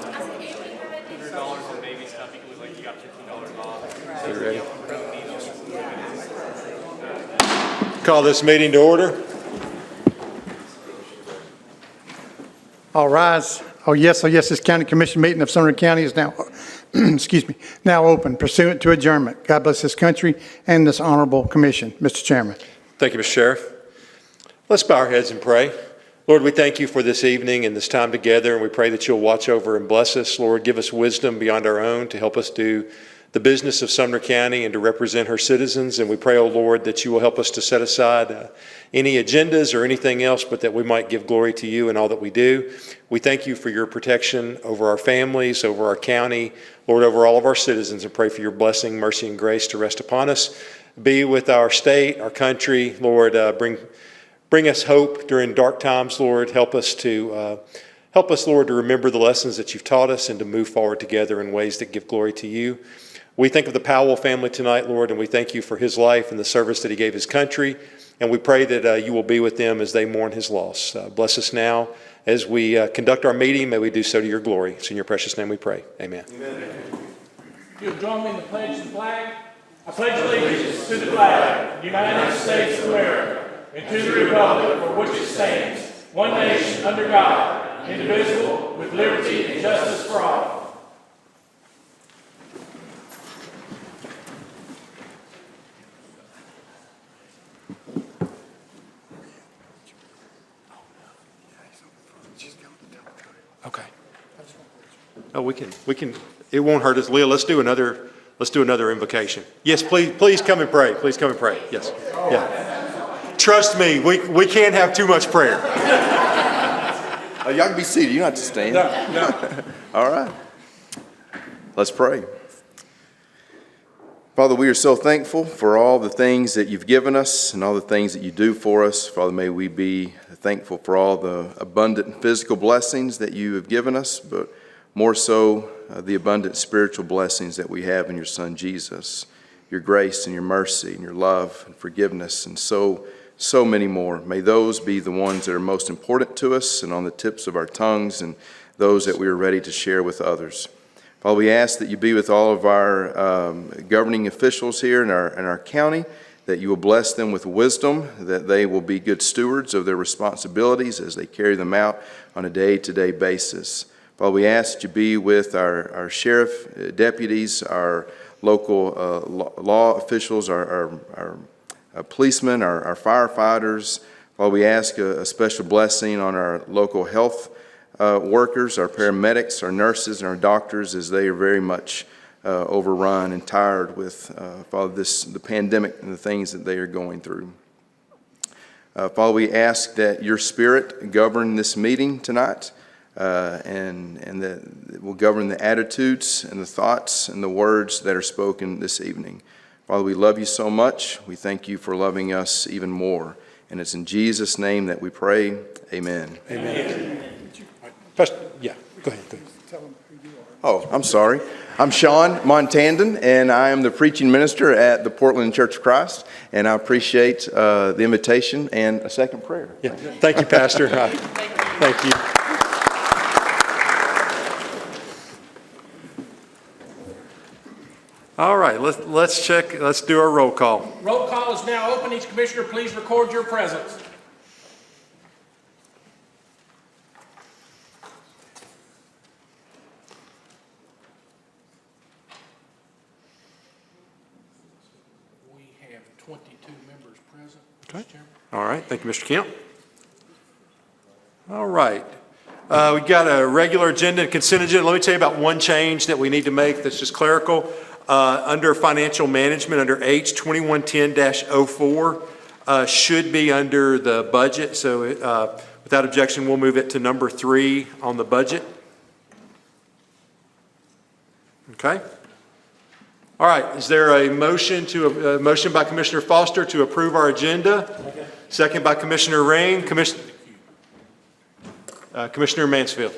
$100 on baby stuff equals like you got $15 off. You ready? Call this meeting to order. All rise. Oh, yes, this county commission meeting of Sumner County is now, now open pursuant to adjournment. God bless this country and this honorable commission. Mr. Chairman. Thank you, Mr. Sheriff. Let's bow our heads and pray. Lord, we thank you for this evening and this time together, and we pray that you'll watch over and bless us. Lord, give us wisdom beyond our own to help us do the business of Sumner County and to represent her citizens. And we pray, oh Lord, that you will help us to set aside any agendas or anything else, but that we might give glory to you in all that we do. We thank you for your protection over our families, over our county, Lord, over all of our citizens, and pray for your blessing, mercy, and grace to rest upon us. Be with our state, our country, Lord. Bring us hope during dark times, Lord. Help us, Lord, to remember the lessons that you've taught us and to move forward together in ways that give glory to you. We think of the Powell family tonight, Lord, and we thank you for his life and the service that he gave his country. And we pray that you will be with them as they mourn his loss. Bless us now as we conduct our meeting. May we do so to your glory. It's in your precious name we pray. Amen. Amen. You'll join me in the pledge to the flag. I pledge allegiance to the flag of the United States of America and to the republic for which it stands, one nation under God, indivisible, with liberty and justice for all. Okay. Oh, we can, it won't hurt us. Leah, let's do another invocation. Yes, please come and pray. Please come and pray. Yes. Yeah. Trust me, we can't have too much prayer. Y'all can be seated. You don't have to stand. No. All right. Let's pray. Father, we are so thankful for all the things that you've given us and all the things that you do for us. Father, may we be thankful for all the abundant physical blessings that you have given us, but more so the abundant spiritual blessings that we have in your Son, Jesus, your grace and your mercy and your love and forgiveness and so many more. May those be the ones that are most important to us and on the tips of our tongues and those that we are ready to share with others. Father, we ask that you be with all of our governing officials here in our county, that you will bless them with wisdom, that they will be good stewards of their responsibilities as they carry them out on a day-to-day basis. Father, we ask that you be with our sheriff deputies, our local law officials, our policemen, our firefighters. Father, we ask a special blessing on our local health workers, our paramedics, our nurses, and our doctors as they are very much overrun and tired with, Father, the pandemic and the things that they are going through. Father, we ask that your Spirit govern this meeting tonight and that it will govern the attitudes and the thoughts and the words that are spoken this evening. Father, we love you so much. We thank you for loving us even more. And it's in Jesus' name that we pray. Amen. Amen. Yeah, go ahead. Oh, I'm sorry. I'm Sean Montandon, and I am the preaching minister at the Portland Church of Christ, and I appreciate the invitation and a second prayer. Yeah, thank you, Pastor. Thank you. All right, let's check. Let's do our roll call. Roll call is now open. Each commissioner, please record your presence. We have 22 members present. Okay. Mr. Chairman. All right, thank you, Mr. Kemp. All right. We've got a regular agenda and consent agenda. Let me tell you about one change that we need to make that's just clerical. Under financial management, under H 2110-04, should be under the budget. So without objection, we'll move it to number 3 on the budget. Okay. All right. Is there a motion motion by Commissioner Foster to approve our agenda? Okay. Second by Commissioner Rain. Commissioner Mansfield.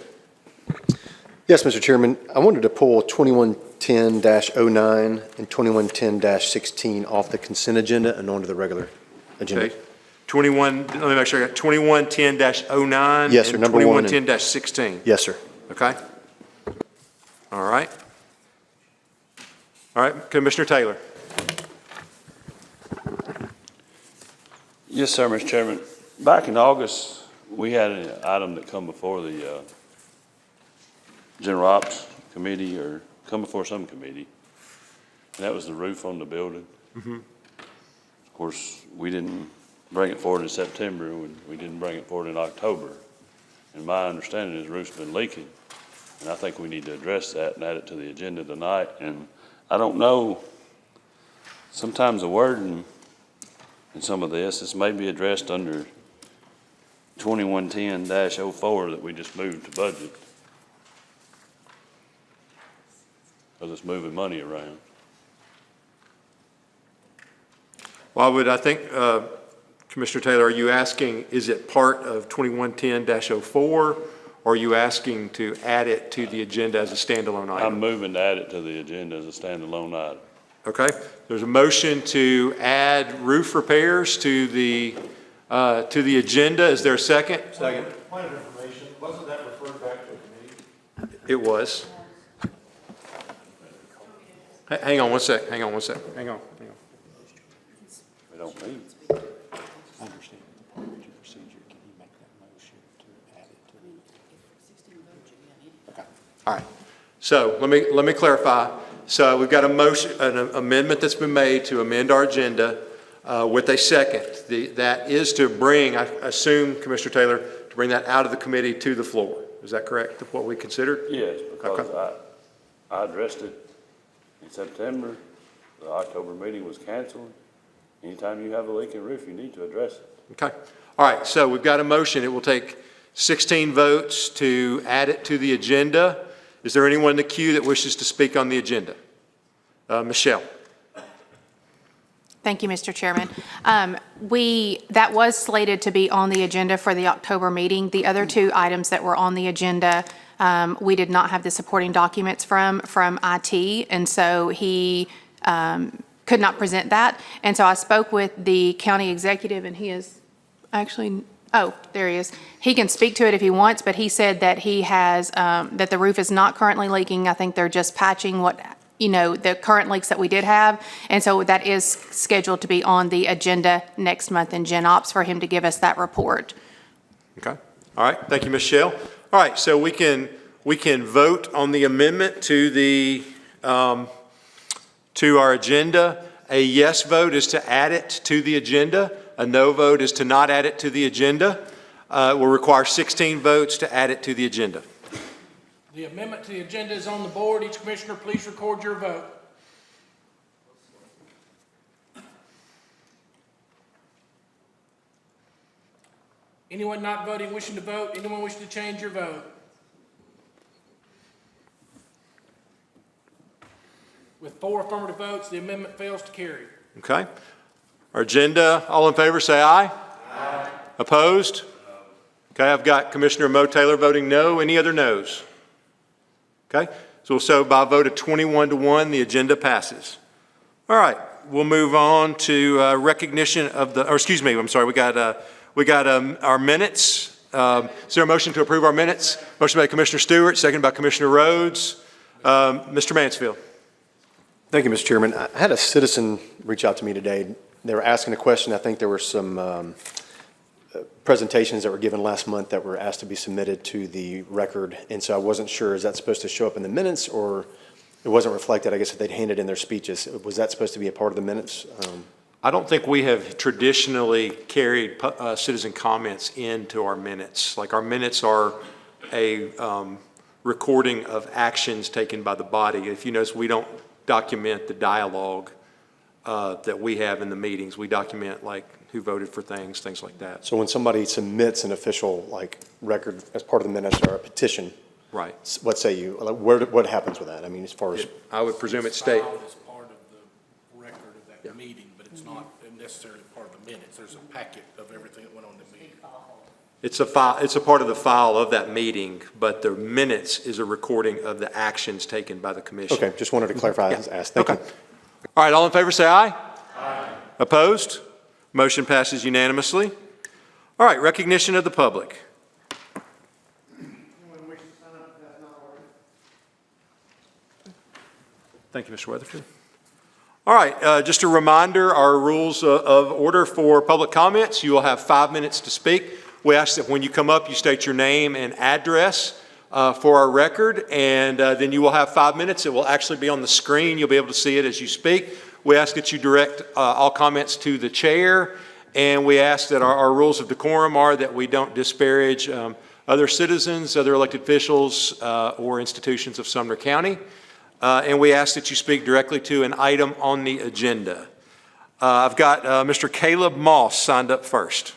Yes, Mr. Chairman. I wanted to pull 2110-09 and 2110-16 off the consent agenda and onto the regular agenda. Okay. 21, let me make sure I got 2110-09 yes, sir, and number 2110-16. Yes, sir. Okay. All right. All right, Commissioner Taylor. Yes, sir, Mr. Chairman. Back in August, we had an item that come before the General Ops Committee, or come before some committee, and that was the roof on the building. Of course, we didn't bring it forward in September, and we didn't bring it forward in October. And my understanding is the roof's been leaking, and I think we need to address that and add it to the agenda tonight. And I don't know, sometimes the wording in some of this may be addressed under 2110-04 that we just moved to budget, because it's moving money around. Well, I think, Commissioner Taylor, are you asking, is it part of 2110-04, or are you asking to add it to the agenda as a standalone item? I'm moving to add it to the agenda as a standalone item. Okay, there's a motion to add roof repairs to the agenda. Is there a second? Second. Point of information, wasn't that referred back to a committee? It was. Hang on one sec. Hang on. We don't need. I understand the parliamentary procedure. Can you make that motion to add it to the? Okay. All right. So let me clarify. So we've got a motion, an amendment that's been made to amend our agenda with a second. That is to bring, I assume, Commissioner Taylor, to bring that out of the committee to the floor. Is that correct, of what we considered? Yes, because Okay. I addressed it in September. The October meeting was canceled. Anytime you have a leaking roof, you need to address it. Okay. All right, so we've got a motion. It will take 16 votes to add it to the agenda. Is there anyone in the queue that wishes to speak on the agenda? Michelle. Thank you, Mr. Chairman. That was slated to be on the agenda for the October meeting. The other two items that were on the agenda, we did not have the supporting documents from IT, and so he could not present that. And so I spoke with the county executive, and he is actually, oh, there he is. He can speak to it if he wants, but he said that he has, that the roof is not currently leaking. I think they're just patching the current leaks that we did have. And so that is scheduled to be on the agenda next month in Gen Ops for him to give us that report. Okay. All right. Thank you, Michelle. All right. So we can vote on the amendment to the to our agenda. A yes vote is to add it to the agenda. A no vote is to not add it to the agenda. It will require 16 votes to add it to the agenda. The amendment to the agenda is on the board. Each commissioner, please record your vote. Anyone not voting wishing to vote? Anyone wishing to change your vote? With 4 affirmative votes, the amendment fails to carry. Okay. Our agenda, all in favor, say aye. Aye. Opposed? Okay, I've got Commissioner Mo Taylor voting no. Any other noes? Okay, so by a vote of 21-1, the agenda passes. All right, we'll move on to recognition of the, or excuse me, I'm sorry, we got our minutes. Is there a motion to approve our minutes? Motion by Commissioner Stewart, second by Commissioner Rhodes. Mr. Mansfield. Thank you, Mr. Chairman. I had a citizen reach out to me today. They were asking a question. I think there were some presentations that were given last month that were asked to be submitted to the record. And so I wasn't sure, is that supposed to show up in the minutes, or it wasn't reflected, I guess, if they'd handed in their speeches. Was that supposed to be a part of the minutes? I don't think we have traditionally carried citizen comments into our minutes. Like, our minutes are a recording of actions taken by the body. If you notice, we don't document the dialogue that we have in the meetings. We document, like, who voted for things like that. So when somebody submits an official, like, record as part of the minutes or a petition, right? What say you? Like, what happens with that? I mean, as far as I would presume it's state. Filed as part of the record of that meeting, but it's not necessarily part of the minutes. There's a packet of everything that went on the meeting. It's a file. It's a part of the file of that meeting, but the minutes is a recording of the actions taken by the commission. Okay, just wanted to clarify as asked. Thank you. All right, all in favor say aye. Aye. Opposed? Motion passes unanimously. All right, recognition of the public. Thank you, Mr. Weatherford. All right, just a reminder, our rules of order for public comments. You will have 5 minutes to speak. We ask that when you come up, you state your name and address for our record, and then you will have 5 minutes. It will actually be on the screen. You'll be able to see it as you speak. We ask that you direct all comments to the chair, and we ask that our rules of decorum are that we don't disparage other citizens, other elected officials, or institutions of Sumner County. And we ask that you speak directly to an item on the agenda. I've got Mr. Caleb Moss signed up first.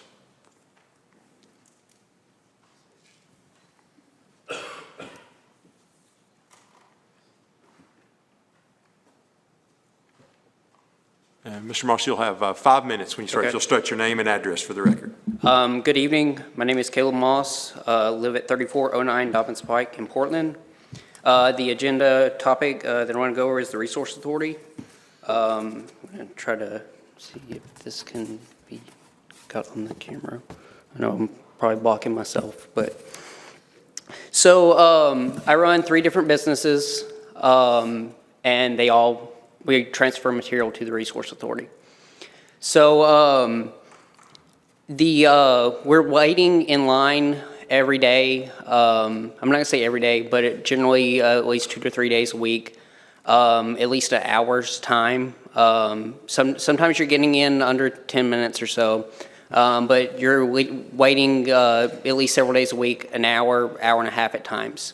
Mr. Moss, you'll have 5 minutes when you start. Okay. You'll state your name and address for the record. Good evening. My name is Caleb Moss. Live at 3409 Dobbins Pike in Portland. The agenda topic that I want to go over is the Resource Authority. I'm going to try to see if this can be got on the camera. I know I'm probably blocking myself, but so I run 3 different businesses, and we transfer material to the Resource Authority. So we're waiting in line every day. I'm not gonna say every day, but it generally at least 2 to 3 days a week, at least an hour's time. Sometimes you're getting in under 10 minutes or so, but you're waiting at least several days a week, an hour, hour and a half at times.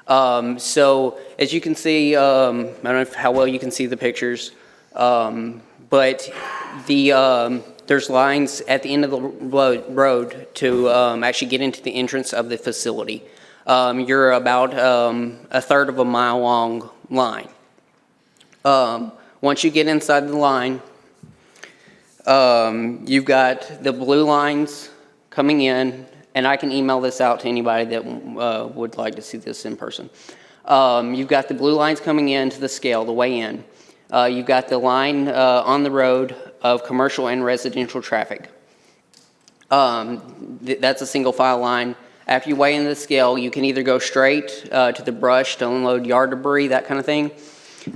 So as you can see, I don't know how well you can see the pictures, but there's lines at the end of the road to actually get into the entrance of the facility. You're about a third of a mile long line. Once you get inside the line, you've got the blue lines coming in, and I can email this out to anybody that would like to see this in person. You've got the blue lines coming in to the scale, the way in. You've got the line on the road of commercial and residential traffic. That's a single file line. After you weigh in the scale, you can either go straight to the brush to unload yard debris, that kind of thing.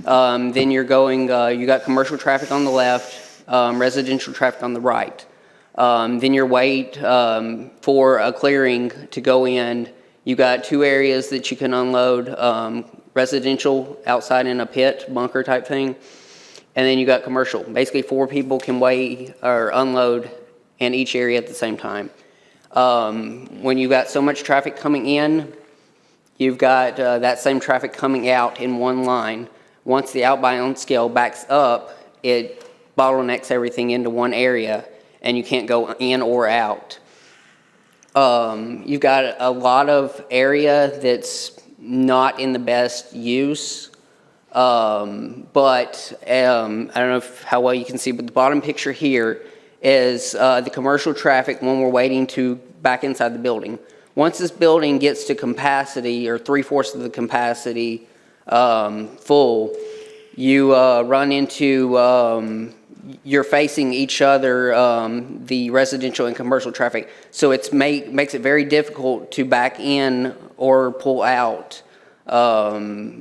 Then you're going, you got commercial traffic on the left, residential traffic on the right. Then your wait for a clearing to go in. You got 2 areas that you can unload, residential outside in a pit, bunker type thing. And then you got commercial. Basically 4 people can weigh or unload in each area at the same time. When you got so much traffic coming in, you've got that same traffic coming out in one line. Once the outbound scale backs up, it bottlenecks everything into one area, and you can't go in or out. You've got a lot of area that's not in the best use, but I don't know how well you can see, but the bottom picture here is the commercial traffic when we're waiting to back inside the building. Once this building gets to capacity, or 3/4 of the capacity full, you run into, you're facing each other, the residential and commercial traffic. So it makes it very difficult to back in or pull out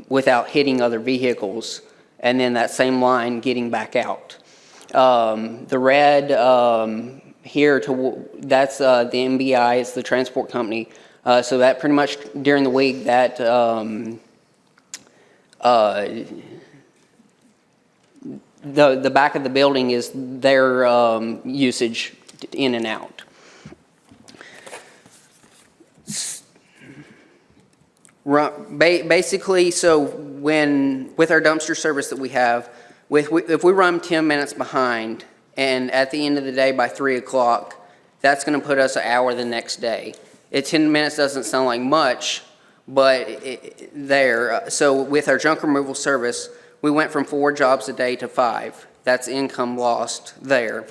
without hitting other vehicles, and then that same line getting back out. The red here, that's the MBI, it's the transport company. So that pretty much during the week, that the back of the building is their usage in and out. Basically, so with our dumpster service that we have, if we run 10 minutes behind, and at the end of the day by 3 o'clock, that's going to put us an hour the next day. 10 minutes doesn't sound like much, but so with our junk removal service, we went from 4 jobs a day to 5. That's income lost there.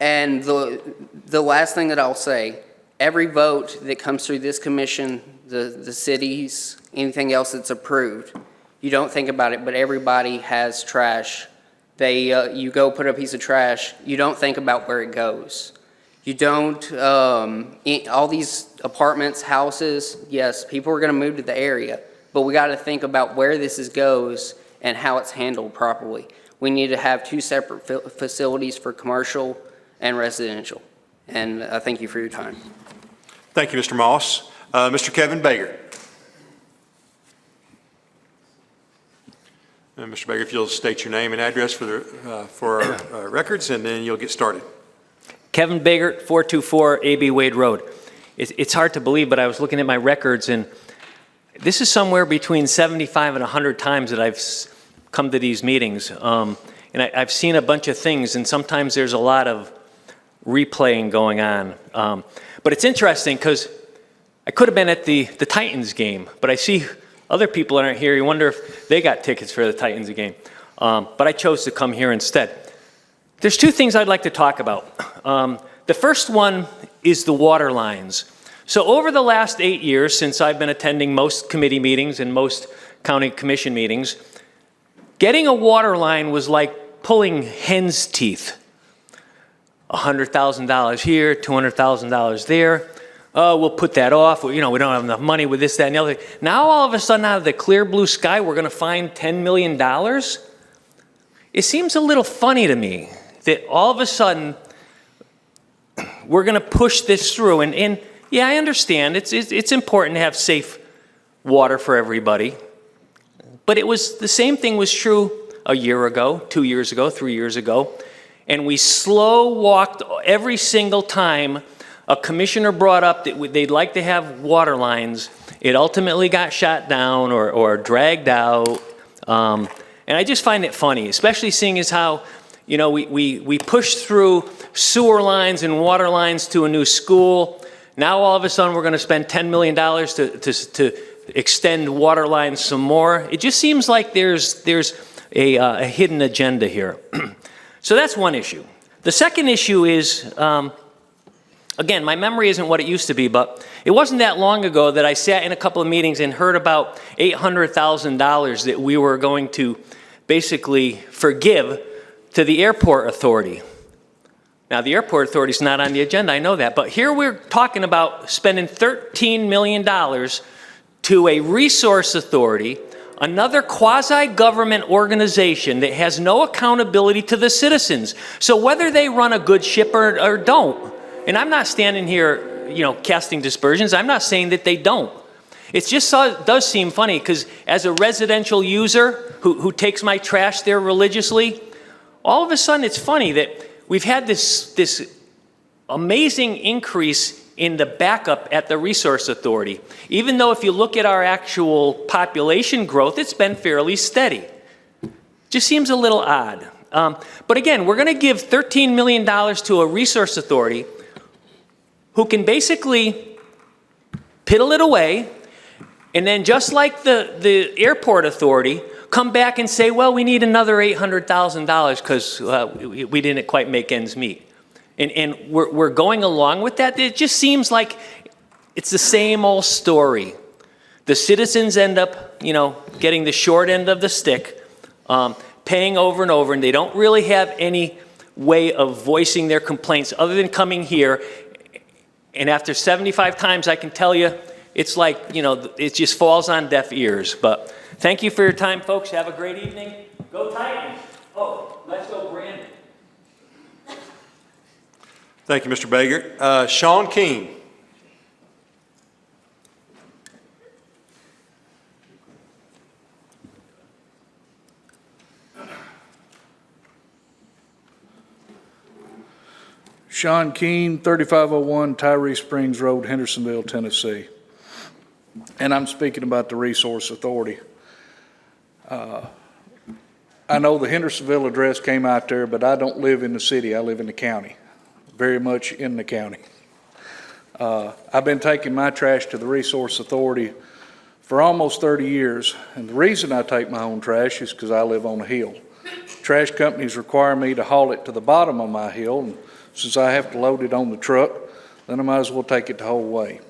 And the last thing that I'll say, every vote that comes through this commission, the cities, anything else that's approved, you don't think about it, but everybody has trash. You go put a piece of trash, you don't think about where it goes. You don't, all these apartments, houses, yes, people are gonna move to the area, but we gotta think about where this goes and how it's handled properly. We need to have two separate facilities for commercial and residential. And I thank you for your time. Thank you, Mr. Moss. Mr. Kevin Baker. Mr. Baker, if you'll state your name and address for our records, and then you'll get started. Kevin Baker, 424 A.B. Wade Road. It's hard to believe, but I was looking at my records, and this is somewhere between 75 and 100 times that I've come to these meetings. And I've seen a bunch of things, and sometimes there's a lot of replaying going on. But it's interesting because I could have been at the Titans game, but I see other people aren't here. You wonder if they got tickets for the Titans game. But I chose to come here instead. There's two things I'd like to talk about. The first one is the water lines. So over the last 8 years, since I've been attending most committee meetings and most county commission meetings, getting a water line was like pulling hen's teeth. $100,000 here, $200,000 there. Oh, we'll put that off. We don't have enough money with this, that, and the other. Now, all of a sudden, out of the clear blue sky, we're going to find $10 million? It seems a little funny to me that all of a sudden, we're going to push this through. And yeah, I understand. It's important to have safe water for everybody. But the same thing was true a year ago, 2 years ago, 3 years ago. And we slow walked every single time a commissioner brought up that they'd like to have water lines. It ultimately got shot down or dragged out. And I just find it funny, especially seeing as how, we pushed through sewer lines and water lines to a new school. Now all of a sudden we're going to spend $10 million to extend water lines some more. It just seems like there's a hidden agenda here. So that's one issue. The second issue is, again, my memory isn't what it used to be, but it wasn't that long ago that I sat in a couple of meetings and heard about $800,000 that we were going to basically forgive to the airport authority. Now, the airport authority is not on the agenda, I know that, but here we're talking about spending $13 million to a resource authority, another quasi-government organization that has no accountability to the citizens. So whether they run a good ship or don't, and I'm not standing here, casting dispersions. I'm not saying that they don't. It just does seem funny because as a residential user who takes my trash there religiously, all of a sudden it's funny that we've had this amazing increase in the backup at the resource authority. Even though if you look at our actual population growth, it's been fairly steady. Just seems a little odd. But again, we're going to give $13 million to a resource authority who can basically piddle it away, and then just like the airport authority, come back and say, well, we need another $800,000 because we didn't quite make ends meet. And we're going along with that. It just seems like it's the same old story. The citizens end up, getting the short end of the stick, paying over and over, and they don't really have any way of voicing their complaints other than coming here. And after 75 times, I can tell you, it's like, it just falls on deaf ears. But thank you for your time, folks. Have a great evening. Go Titans. Oh, let's go Brandon. Thank you, Mr. Baker. Sean Keene. Sean Keene, 3501 Tyree Springs Road, Hendersonville, Tennessee. And I'm speaking about the Resource Authority. I know the Hendersonville address came out there, but I don't live in the city. I live in the county, very much in the county. I've been taking my trash to the Resource Authority for almost 30 years. And the reason I take my own trash is because I live on a hill. Trash companies require me to haul it to the bottom of my hill, and since I have to load it on the truck, then I might as well take it the whole way.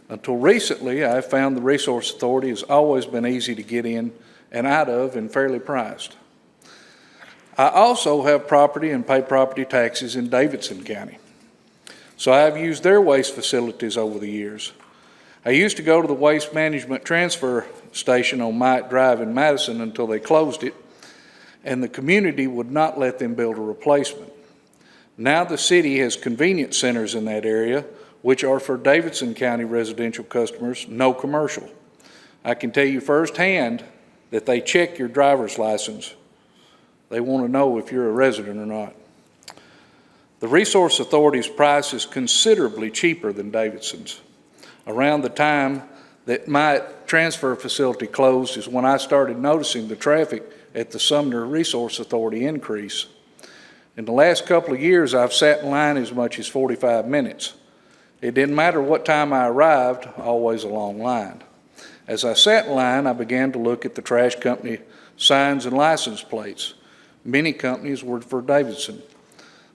Until recently, I found the Resource Authority has always been easy to get in and out of and fairly priced. I also have property and pay property taxes in Davidson County. So I have used their waste facilities over the years. I used to go to the waste management transfer station on Myatt Drive in Madison until they closed it, and the community would not let them build a replacement. Now the city has convenience centers in that area, which are for Davidson County residential customers, no commercial. I can tell you firsthand that they check your driver's license. They want to know if you're a resident or not. The Resource Authority's price is considerably cheaper than Davidson's. Around the time that my transfer facility closed is when I started noticing the traffic at the Sumner Resource Authority increase. In the last couple of years, I've sat in line as much as 45 minutes. It didn't matter what time I arrived, always a long line. As I sat in line, I began to look at the trash company signs and license plates. Many companies were for Davidson.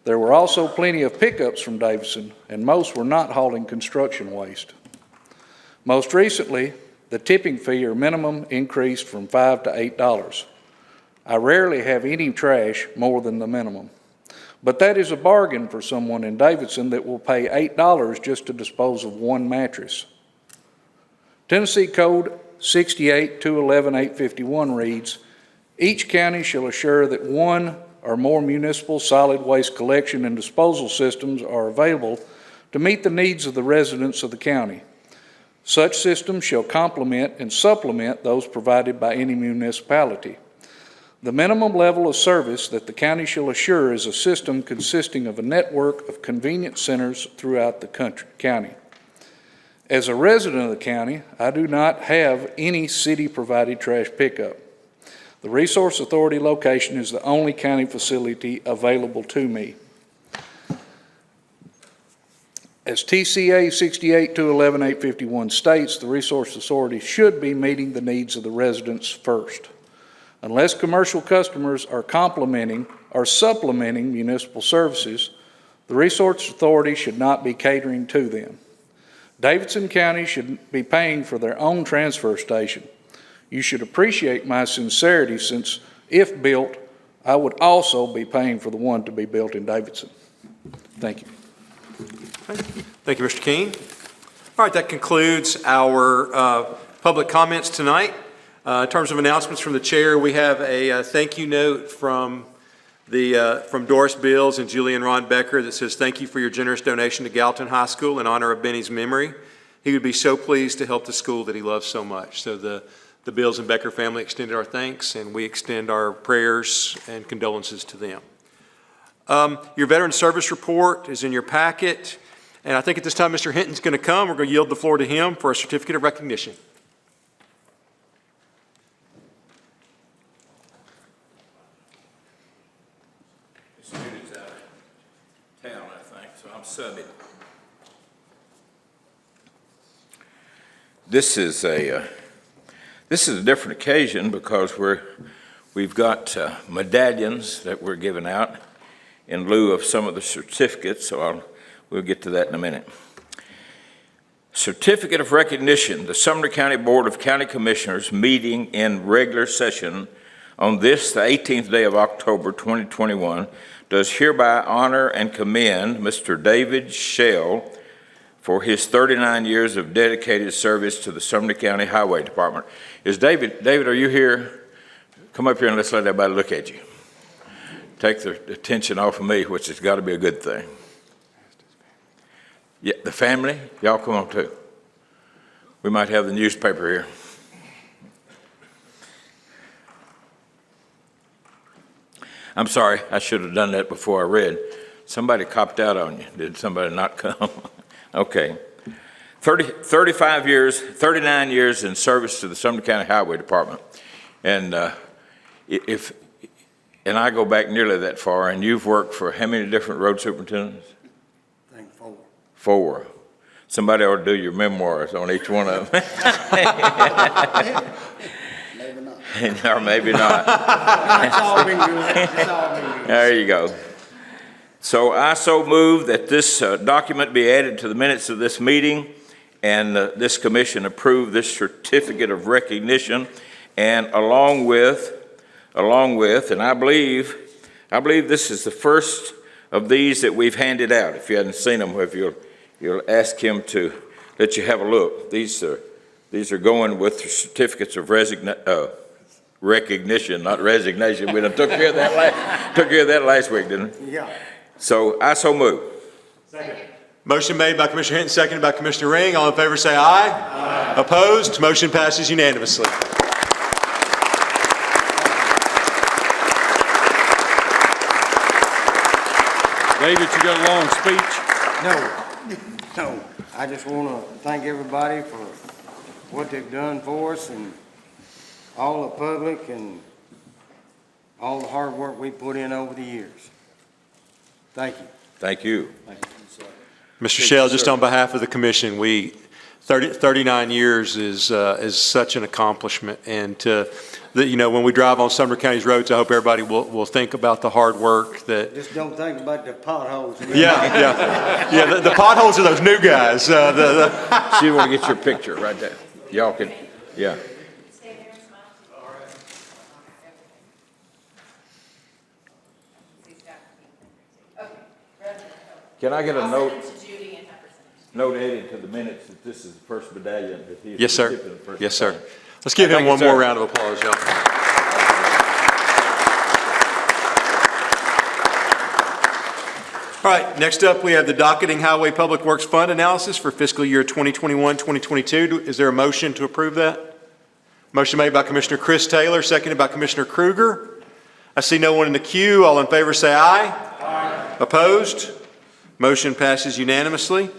There were also plenty of pickups from Davidson, and most were not hauling construction waste. Most recently, the tipping fee or minimum increased from $5 to $8. I rarely have any trash more than the minimum. But that is a bargain for someone in Davidson that will pay $8 just to dispose of one mattress. Tennessee Code 68-211-851 reads, each county shall assure that one or more municipal solid waste collection and disposal systems are available to meet the needs of the residents of the county. Such systems shall complement and supplement those provided by any municipality. The minimum level of service that the county shall assure is a system consisting of a network of convenience centers throughout the county. As a resident of the county, I do not have any city-provided trash pickup. The Resource Authority location is the only county facility available to me. As TCA 68-211-851 states, the Resource Authority should be meeting the needs of the residents first. Unless commercial customers are complementing or supplementing municipal services, the Resource Authority should not be catering to them. Davidson County should be paying for their own transfer station. You should appreciate my sincerity, since if built, I would also be paying for the one to be built in Davidson. Thank you. Thank you, Mr. King. All right, that concludes our public comments tonight. In terms of announcements from the chair, we have a thank you note from Doris Bills and Julian Ron Becker that says, thank you for your generous donation to Gallatin High School in honor of Benny's memory. He would be so pleased to help the school that he loves so much. So the Bills and Becker family extended our thanks, and we extend our prayers and condolences to them. Your veteran service report is in your packet, and I think at this time Mr. Hinton's going to come. We're going to yield the floor to him for a certificate of recognition. Students out of town, I think, so I'm subbing. This is a different occasion because we've got medallions that we're giving out in lieu of some of the certificates, so we'll get to that in a minute. Certificate of recognition. The Sumner County Board of County Commissioners meeting in regular session on this, the 18th day of October 2021, does hereby honor and commend Mr. David Shell for his 39 years of dedicated service to the Sumner County Highway Department. Is David, are you here? Come up here and let's let everybody look at you. Take the attention off of me, which has got to be a good thing. Yeah, the family, y'all come on too. We might have the newspaper here. I'm sorry, I should have done that before I read. Somebody copped out on you. Did somebody not come? Okay. 39 years in service to the Sumner County Highway Department. And and I go back nearly that far, and you've worked for how many different road superintendents? I think 4. 4. Somebody ought to do your memoirs on each one of them. Maybe not. Or maybe not. It's all been good. It's all been good. There you go. So I so move that this document be added to the minutes of this meeting, and this commission approve this certificate of recognition, and along with, and I believe this is the first of these that we've handed out. If you hadn't seen them, if you'll ask him to let you have a look. These are These are going with certificates of recognition, not resignation. We done took care of that last week, didn't we? Yeah. So I so move. Motion made by Commissioner Hinton, seconded by Commissioner Ring. All in favor say aye. Aye. Opposed? Motion passes unanimously. David, you got a long speech? No. I just want to thank everybody for what they've done for us and all the public and all the hard work we put in over the years. Thank you. Thank you. Mr. Shell, just on behalf of the commission, 39 years is such an accomplishment. And when we drive on Sumner County's roads, I hope everybody will think about the hard work that. Just don't think about the potholes. Yeah. The potholes are those new guys. She want to get your picture right there. Y'all can, yeah. Can I get a note added to the minutes that this is the first medallion that he is? Yes, sir. Yes, sir. Let's give him one more round of applause, y'all. All right, next up, we have the Docketing Highway Public Works Fund analysis for fiscal year 2021-2022. Is there a motion to approve that? Motion made by Commissioner Chris Taylor, seconded by Commissioner Kruger. I see no one in the queue. All in favor say aye. Aye. Opposed? Motion passes unanimously.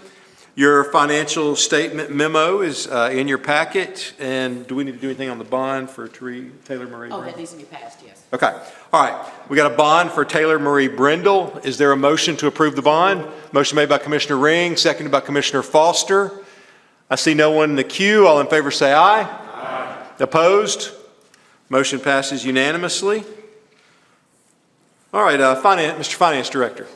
Your financial statement memo is in your packet. And do we need to do anything on the bond for Taylor Marie? Oh, that needs to be passed, yes. Okay. All right. We got a bond for Taylor Marie Brindle. Is there a motion to approve the bond? Motion made by Commissioner Ring, seconded by Commissioner Foster. I see no one in the queue. All in favor say aye. Aye. Opposed? Motion passes unanimously. All right, Mr. Finance Director.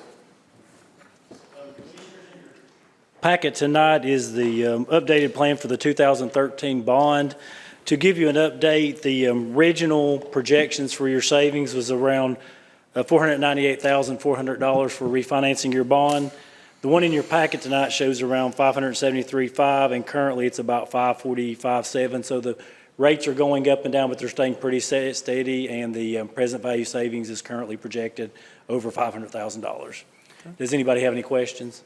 Packet tonight is the updated plan for the 2013 bond. To give you an update, the original projections for your savings was around $498,400 for refinancing your bond. The one in your packet tonight shows around $573,500, and currently it's about $545,700. So the rates are going up and down, but they're staying pretty steady, and the present value savings is currently projected over $500,000. Does anybody have any questions?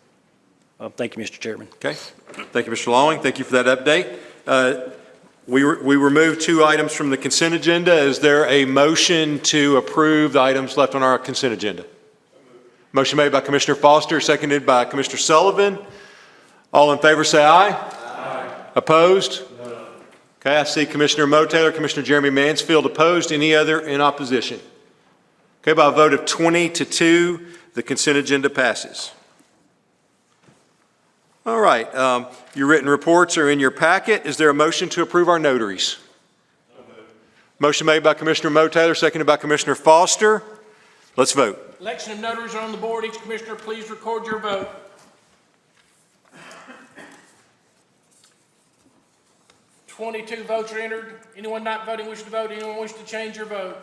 Thank you, Mr. Chairman. Okay. Thank you, Mr. Lawing. Thank you for that update. We removed 2 items from the consent agenda. Is there a motion to approve the items left on our consent agenda? Motion made by Commissioner Foster, seconded by Commissioner Sullivan. All in favor say aye. Aye. Opposed? No. Okay, I see Commissioner Mo Taylor, Commissioner Jeremy Mansfield opposed. Any other in opposition? Okay, by a vote of 20-2, the consent agenda passes. All right, your written reports are in your packet. Is there a motion to approve our notaries? Motion made by Commissioner Mo Taylor, seconded by Commissioner Foster. Let's vote. Election of notaries are on the board. Each commissioner, please record your vote. $22 votes are entered. Anyone not voting wish to vote? Anyone wish to change your vote?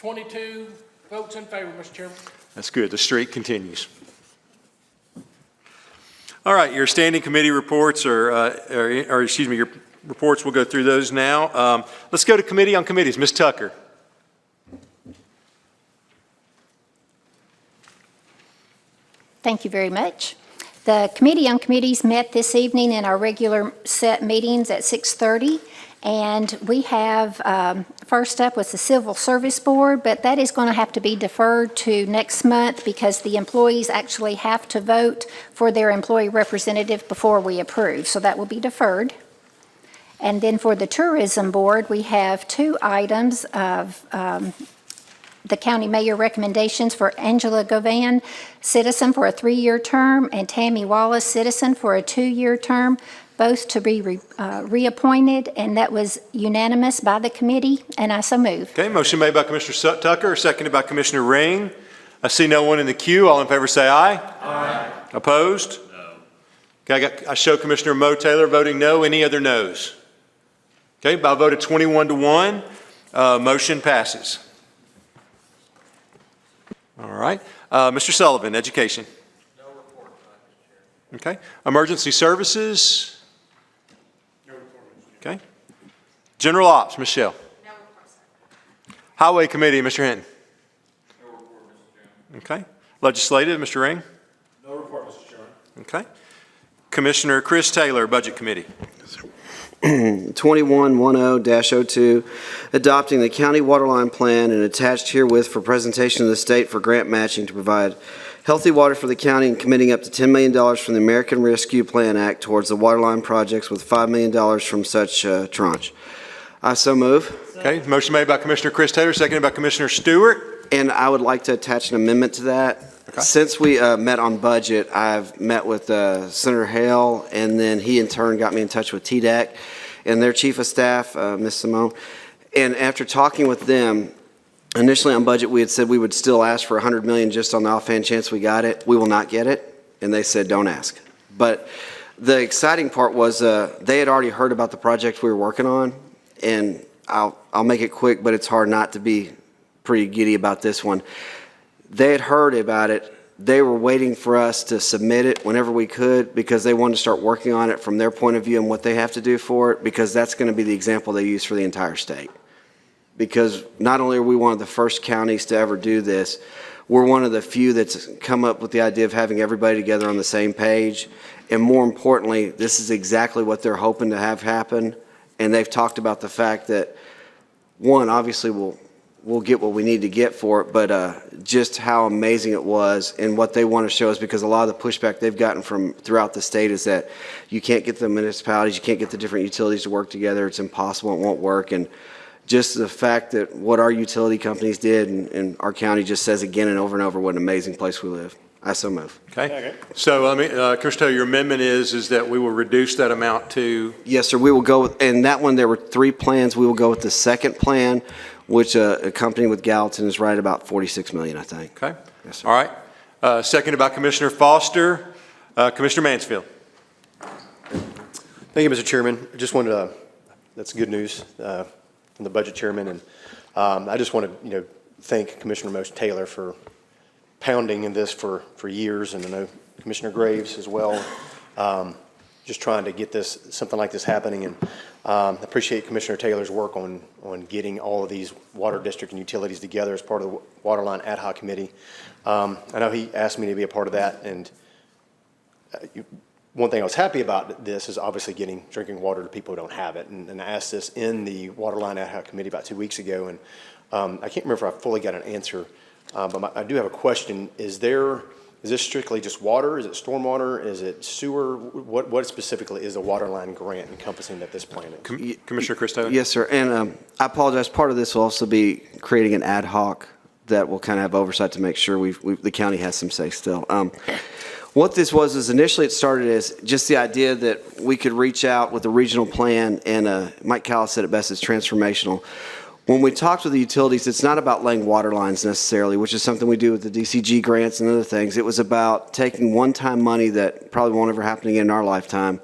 $22 votes in favor, Mr. Chairman. That's good. The streak continues. All right, your standing committee reports or excuse me, your reports, we'll go through those now. Let's go to committee on committees. Ms. Tucker. Thank you very much. The Committee on Committees met this evening in our regular set meetings at 6:30. And we have, first up was the Civil Service Board, but that is going to have to be deferred to next month because the employees actually have to vote for their employee representative before we approve. So that will be deferred. And then for the Tourism Board, we have 2 items of the county mayor recommendations for Angela Govan, citizen, for a 3-year term, and Tammy Wallace, citizen, for a 2-year term, both to be reappointed, and that was unanimous by the committee, and I so move. Okay, motion made by Commissioner Tucker, seconded by Commissioner Ring. I see no one in the queue. All in favor say aye. Aye. Opposed? No. Okay, I show Commissioner Mo Taylor voting no. Any other no's? Okay, by a vote of 21-1, motion passes. All right. Mr. Sullivan, Education. No report, Okay. Emergency services? Okay. General ops, Michelle. Highway committee, Mr. Hinton. Okay. Legislative, Mr. Ring. No report, Mr. Chairman. Okay. Commissioner Chris Taylor, budget committee. 2110-02, adopting the county waterline plan and attached herewith for presentation to the state for grant matching to provide healthy water for the county and committing up to $10 million from the American Rescue Plan Act towards the waterline projects with $5 million from such tranche. I so move. Okay, motion made by Commissioner Chris Taylor, seconded by Commissioner Stewart. And I would like to attach an amendment to that. Okay. Since we met on budget, I've met with Senator Hale, and then he in turn got me in touch with TDEC and their chief of staff, Ms. Simone. And after talking with them, initially on budget, we had said we would still ask for $100 million just on the offhand chance we got it. We will not get it, and they said don't ask. But the exciting part was they had already heard about the project we were working on, and I'll make it quick, but it's hard not to be pretty giddy about this one. They had heard about it. They were waiting for us to submit it whenever we could because they wanted to start working on it from their point of view and what they have to do for it, because that's going to be the example they use for the entire state. Because not only are we one of the first counties to ever do this, we're one of the few that's come up with the idea of having everybody together on the same page. And more importantly, this is exactly what they're hoping to have happen. And they've talked about the fact that, one, obviously we'll get what we need to get for it, but just how amazing it was, and what they want to show us, because a lot of the pushback they've gotten from throughout the state is that you can't get the municipalities, you can't get the different utilities to work together, it's impossible, it won't work. And just the fact that what our utility companies did and our county just says again and over what an amazing place we live. I so move. Okay. So let me, Commissioner, your amendment is that we will reduce that amount to? Yes, sir. We will go with, and that one, there were 3 plans. We will go with the second plan, which a company with Gallatin is right about $46 million, I think. Okay. Yes, sir. All right. Seconded by Commissioner Foster. Commissioner Mansfield. Thank you, Mr. Chairman. I just wanted to, that's good news from the budget chairman, and I just want to, thank Commissioner Most Taylor for pounding in this for years, and I know Commissioner Graves as well, just trying to get something like this happening. And appreciate Commissioner Taylor's work on getting all of these water district and utilities together as part of the Waterline Ad Hoc Committee. I know he asked me to be a part of that, and one thing I was happy about this is obviously getting drinking water to people who don't have it. And I asked this in the Waterline Ad Hoc Committee about 2 weeks ago, and I can't remember if I fully got an answer, but I do have a question. Is this strictly just water? Is it stormwater? Is it sewer? What specifically is the Waterline grant encompassing that this plan is? Commissioner Chris Taylor? Yes, sir. And I apologize. Part of this will also be creating an ad hoc that will kind of have oversight to make sure the county has some say still. What this was is initially it started as just the idea that we could reach out with a regional plan, and Mike Callis said it best, it's transformational. When we talked with the utilities, it's not about laying water lines necessarily, which is something we do with the DCG grants and other things. It was about taking one-time money that probably won't ever happen again in our lifetime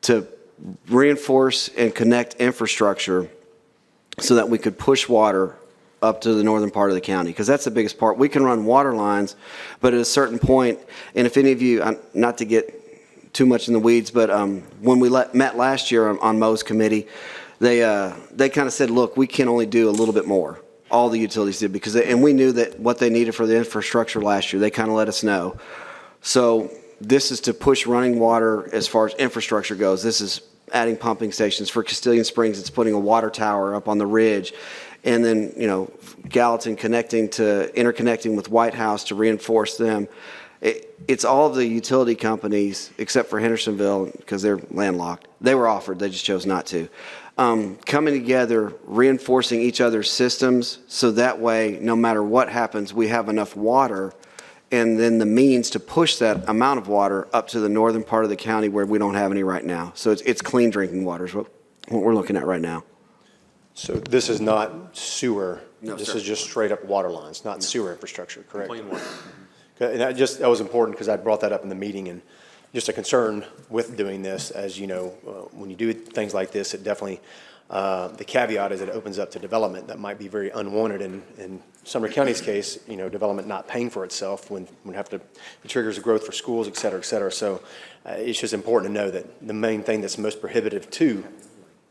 to reinforce and connect infrastructure so that we could push water up to the northern part of the county, because that's the biggest part. We can run water lines, but at a certain point, and if any of you, not to get too much in the weeds, but when we met last year on Mo's committee, they kind of said, look, we can only do a little bit more. All the utilities did, and we knew that what they needed for the infrastructure last year, they kind of let us know. So this is to push running water as far as infrastructure goes. This is adding pumping stations. For Castilian Springs, it's putting a water tower up on the ridge. And then, Gallatin interconnecting with White House to reinforce them. It's all of the utility companies, except for Hendersonville, because they're landlocked. They were offered, they just chose not to. Coming together, reinforcing each other's systems, so that way, no matter what happens, we have enough water, and then the means to push that amount of water up to the northern part of the county where we don't have any right now. So it's clean drinking water is what we're looking at right now. So this is not sewer? No, This sir. is just straight up water lines, not sewer infrastructure, correct? Clean water. Okay, and that was important because I brought that up in the meeting, and just a concern with doing this. As you know, when you do things like this, it definitely, the caveat is it opens up to development that might be very unwanted. And in Sumner County's case, you know, development not paying for itself when it triggers the growth for schools, et cetera, et cetera. So it's just important to know that the main thing that's most prohibitive to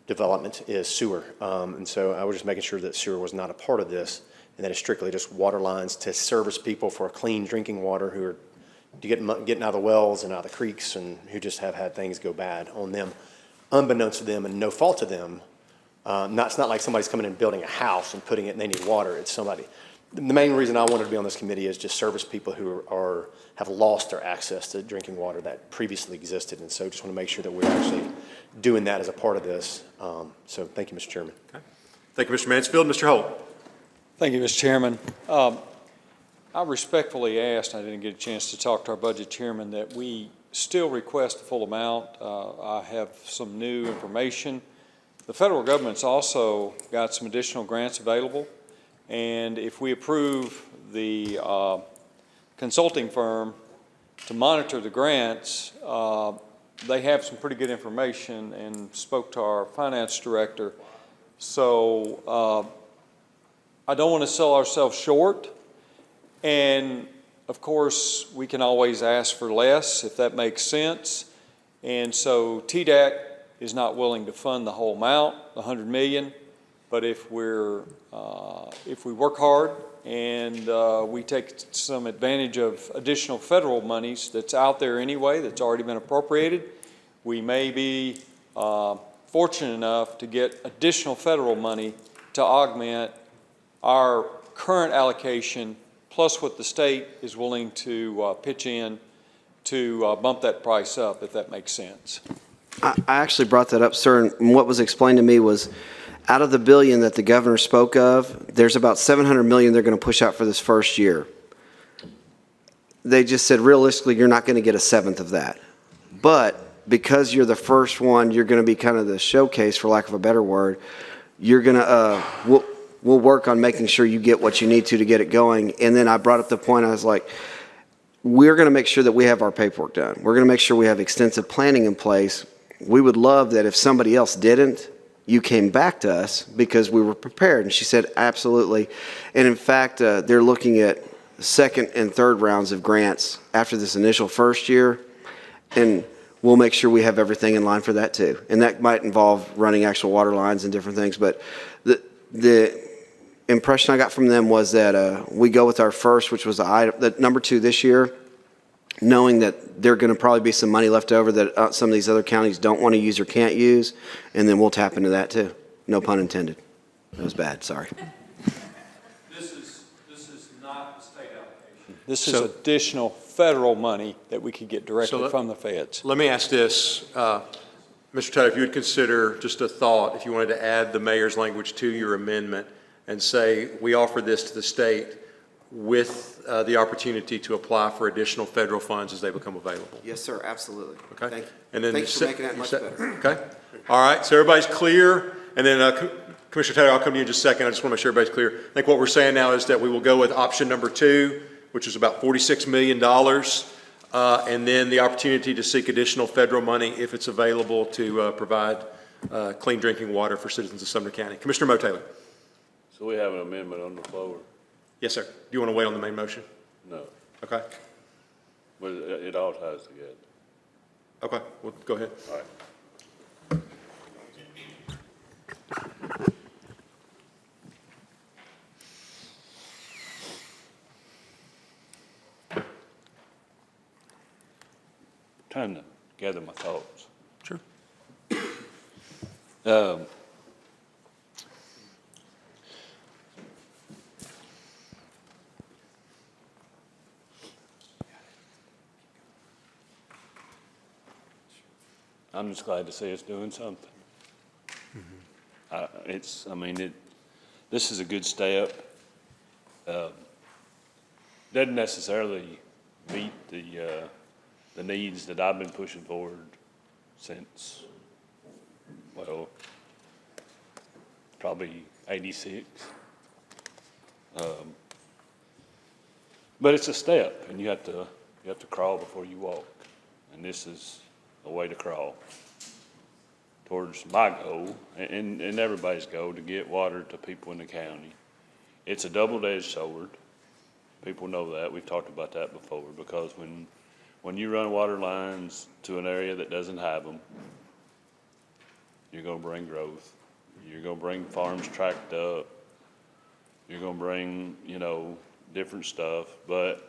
development is sewer. And so I was just making sure that sewer was not a part of this, and that it's strictly just water lines to service people for clean drinking water who are getting out of the wells and out of the creeks, and who just have had things go bad on them, unbeknownst to them and no fault to them. It's not like somebody's coming in and building a house and putting it and they need water. It's somebody. The main reason I wanted to be on this committee is just service people who have lost their access to drinking water that previously existed. And so just want to make sure that we're actually doing that as a part of this. So thank you, Mr. Chairman. Okay. Thank you, Mr. Mansfield. Mr. Holt. Thank you, Mr. Chairman. I respectfully asked, I didn't get a chance to talk to our budget chairman, that we still request the full amount. I have some new information. The federal government's also got some additional grants available, and if we approve the consulting firm to monitor the grants, they have some pretty good information, and spoke to our finance director. So I don't want to sell ourselves short. And of course, we can always ask for less if that makes sense. And so TDAC is not willing to fund the whole amount, the $100 million. But if we work hard and we take some advantage of additional federal monies that's out there anyway, that's already been appropriated, we may be fortunate enough to get additional federal money to augment our current allocation, plus what the state is willing to pitch in to bump that price up, if that makes sense. I actually brought that up, sir, and what was explained to me was out of the $1 billion that the governor spoke of, there's about $700 million they're going to push out for this first year. They just said, realistically, you're not going to get a seventh of that. But because you're the first one, you're going to be kind of the showcase, for lack of a better word. You're going to, we'll work on making sure you get what you need to get it going. And then I brought up the point, I was like, we're going to make sure that we have our paperwork done. We're going to make sure we have extensive planning in place. We would love that if somebody else didn't, you came back to us because we were prepared. And she said, absolutely. And in fact, they're looking at second and third rounds of grants after this initial first year. And we'll make sure we have everything in line for that too. And that might involve running actual water lines and different things. But the impression I got from them was that we go with our first, which was the number 2 this year, knowing that there are going to probably be some money left over that some of these other counties don't want to use or can't use, and then we'll tap into that too. No pun intended. That was bad, sorry. This is not state allocation. This is additional federal money that we could get directly from the feds. Let me ask this, Mr. Taylor, if you would consider just a thought, if you wanted to add the mayor's language to your amendment and say, we offer this to the state with the opportunity to apply for additional federal funds as they become available. Yes, sir, absolutely. Okay. Thank you. And then thanks for making that much better. Okay. All right. So everybody's clear. And then Commissioner Taylor, I'll come to you in just a second. I just want to make sure everybody's clear. I think what we're saying now is that we will go with option number 2, which is about $46 million. And then the opportunity to seek additional federal money if it's available to provide clean drinking water for citizens of Sumner County. Commissioner Mo Taylor. So we have an amendment on the floor? Yes, sir. Do you want to wait on the main motion? No. Okay. But it all ties together. Okay. Well, go ahead. All right. Time to gather my thoughts. Sure. I'm just glad to see us doing something. This is a good step. Doesn't necessarily meet the needs that I've been pushing forward since, well, probably 86. But it's a step, and you have to crawl before you walk. and this is a way to crawl towards my goal and everybody's goal to get water to people in the county. It's a double-edged sword. People know that. We've talked about that before, because when you run water lines to an area that doesn't have them, you're going to bring growth. You're going to bring farms tracked up. You're going to bring, different stuff. But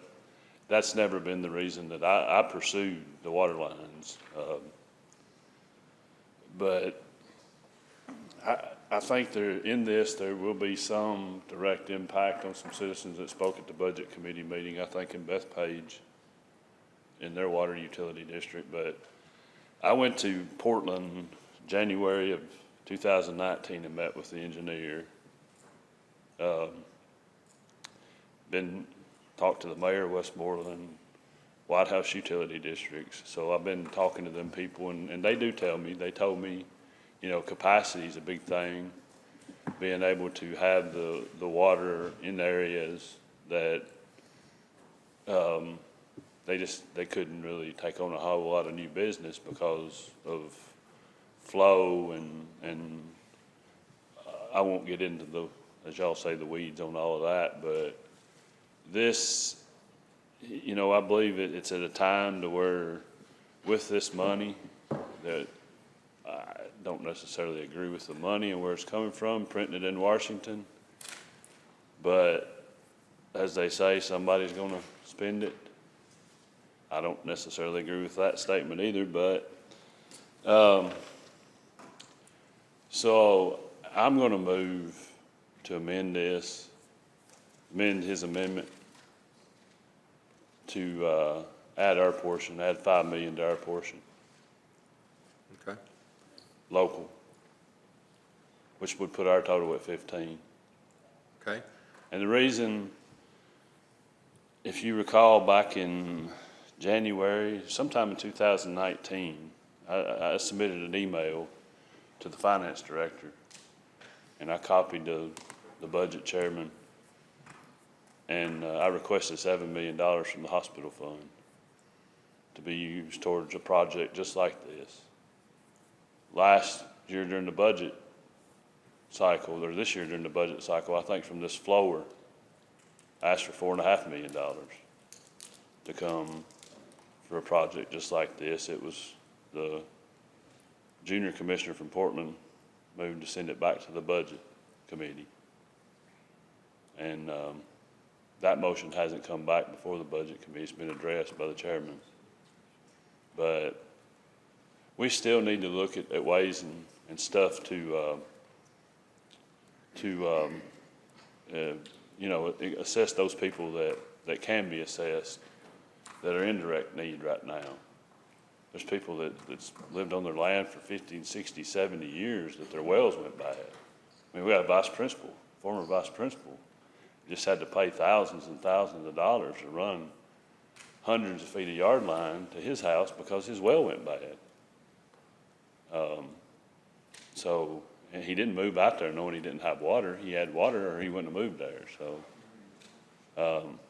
that's never been the reason that I pursued the water lines. But I think there will be some direct impact on some citizens that spoke at the Budget Committee meeting, I think in Bethpage, in their water utility district. But I went to Portland January of 2019 and met with the engineer. Talked to the mayor of Westmoreland, White House utility districts. So I've been talking to them people, and they do tell me, they told me, capacity is a big thing. Being able to have the water in areas that they couldn't really take on a whole lot of new business because of flow and I won't get into as y'all say, the weeds on all of that, but this, I believe it's at a time to where with this money that I don't necessarily agree with the money and where it's coming from, printing it in Washington, but as they say, somebody's going to spend it. I don't necessarily agree with that statement either, but so I'm going to move to amend his amendment to add our portion, add $5 million to our portion. Okay. Local, which would put our total at 15. Okay. And the reason, if you recall back in January, sometime in 2019, I submitted an email to the finance director, and I copied the budget chairman, and I requested $7 million from the hospital fund to be used towards a project just like this. Last year during the budget cycle, or this year during the budget cycle, I think from this floor, I asked for $4.5 million to come for a project just like this. It was the junior commissioner from Portland moved to send it back to the budget committee. And that motion hasn't come back before the budget committee. It's been addressed by the chairman. But we still need to look at ways and stuff to assess those people that can be assessed that are in direct need right now. There's people that's lived on their land for 50, 60, 70 years that their wells went bad. I mean, we got a vice principal, former vice principal, just had to pay thousands and thousands of dollars to run hundreds of feet of yard line to his house because his well went bad. And he didn't move out there knowing he didn't have water. He had water or he wouldn't have moved there. So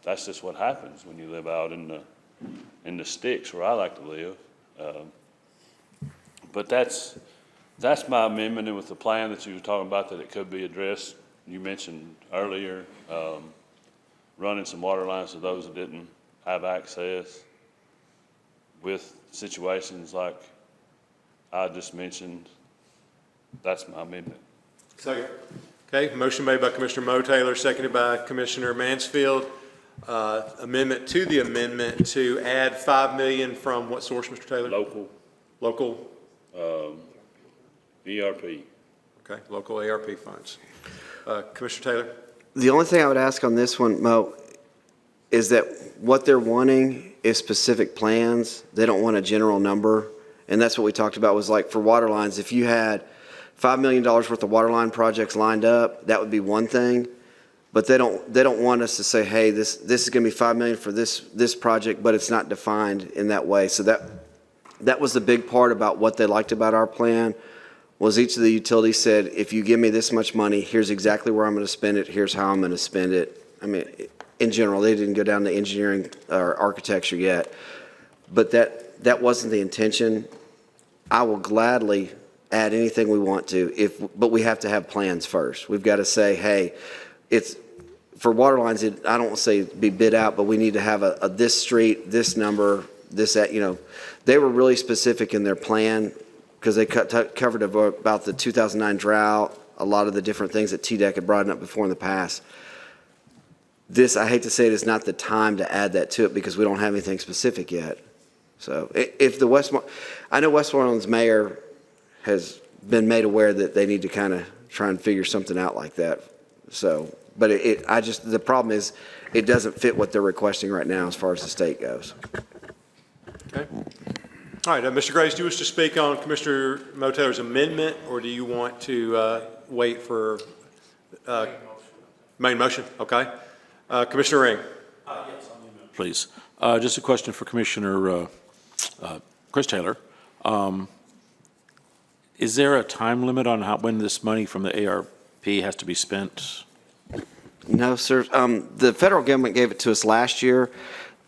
that's just what happens when you live out in the sticks where I like to live. But that's my amendment, and with the plan that you were talking about that it could be addressed, you mentioned earlier, running some water lines to those that didn't have access with situations like I just mentioned. That's my amendment. Second. Okay, motion made by Commissioner Mo Taylor, seconded by Commissioner Mansfield. Amendment to the amendment to add $5 million from what source, Mr. Taylor? Local? ERP. Okay, local ARP funds. Commissioner Taylor? The only thing I would ask on this one, Mo, is that what they're wanting is specific plans. They don't want a general number. And that's what we talked about was like for water lines, if you had $5 million worth of water line projects lined up, that would be one thing. But they don't want us to say, hey, this is going to be $5 million for this project, but it's not defined in that way. So that was the big part about what they liked about our plan, was each of the utilities said, if you give me this much money, here's exactly where I'm going to spend it, here's how I'm going to spend it. I mean, in general, they didn't go down to engineering or architecture yet. But that wasn't the intention. I will gladly add anything we want to, but we have to have plans first. We've got to say, hey, it's, for water lines, I don't want to say be bid out, but we need to have a this street, this number, this, that, you know. They were really specific in their plan because they covered about the 2009 drought, a lot of the different things that TDEC had brought up before in the past. This, I hate to say it, is not the time to add that to it because we don't have anything specific yet. So if the I know Westmoreland's mayor has been made aware that they need to kind of try and figure something out like that. So, but the problem is it doesn't fit what they're requesting right now as far as the state goes. Okay. All right, Mr. Graves, do you wish to speak on Commissioner Moteller's amendment, or do you want to wait for main motion? Okay. Commissioner Ring. Yes, please. Just a question for Commissioner Chris Taylor. Is there a time limit on when this money from the ARP has to be spent? No, sir. The federal government gave it to us last year.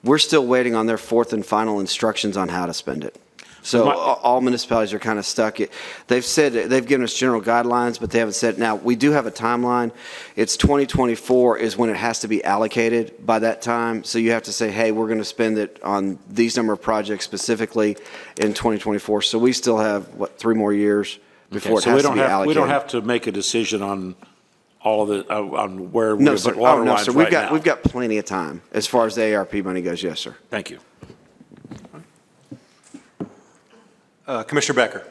We're still waiting on their fourth and final instructions on how to spend it. So all municipalities are kind of stuck. They've said, they've given us general guidelines, but they haven't said, now, we do have a timeline. It's 2024 is when it has to be allocated by that time. So you have to say, hey, we're going to spend it on these number of projects specifically in 2024. So we still have, 3 more years before it has to be allocated. We don't have to make a decision on all of the, on where we put water lines right now. We've got plenty of time as far as the ARP money goes, yes, sir. Thank you. Commissioner Becker.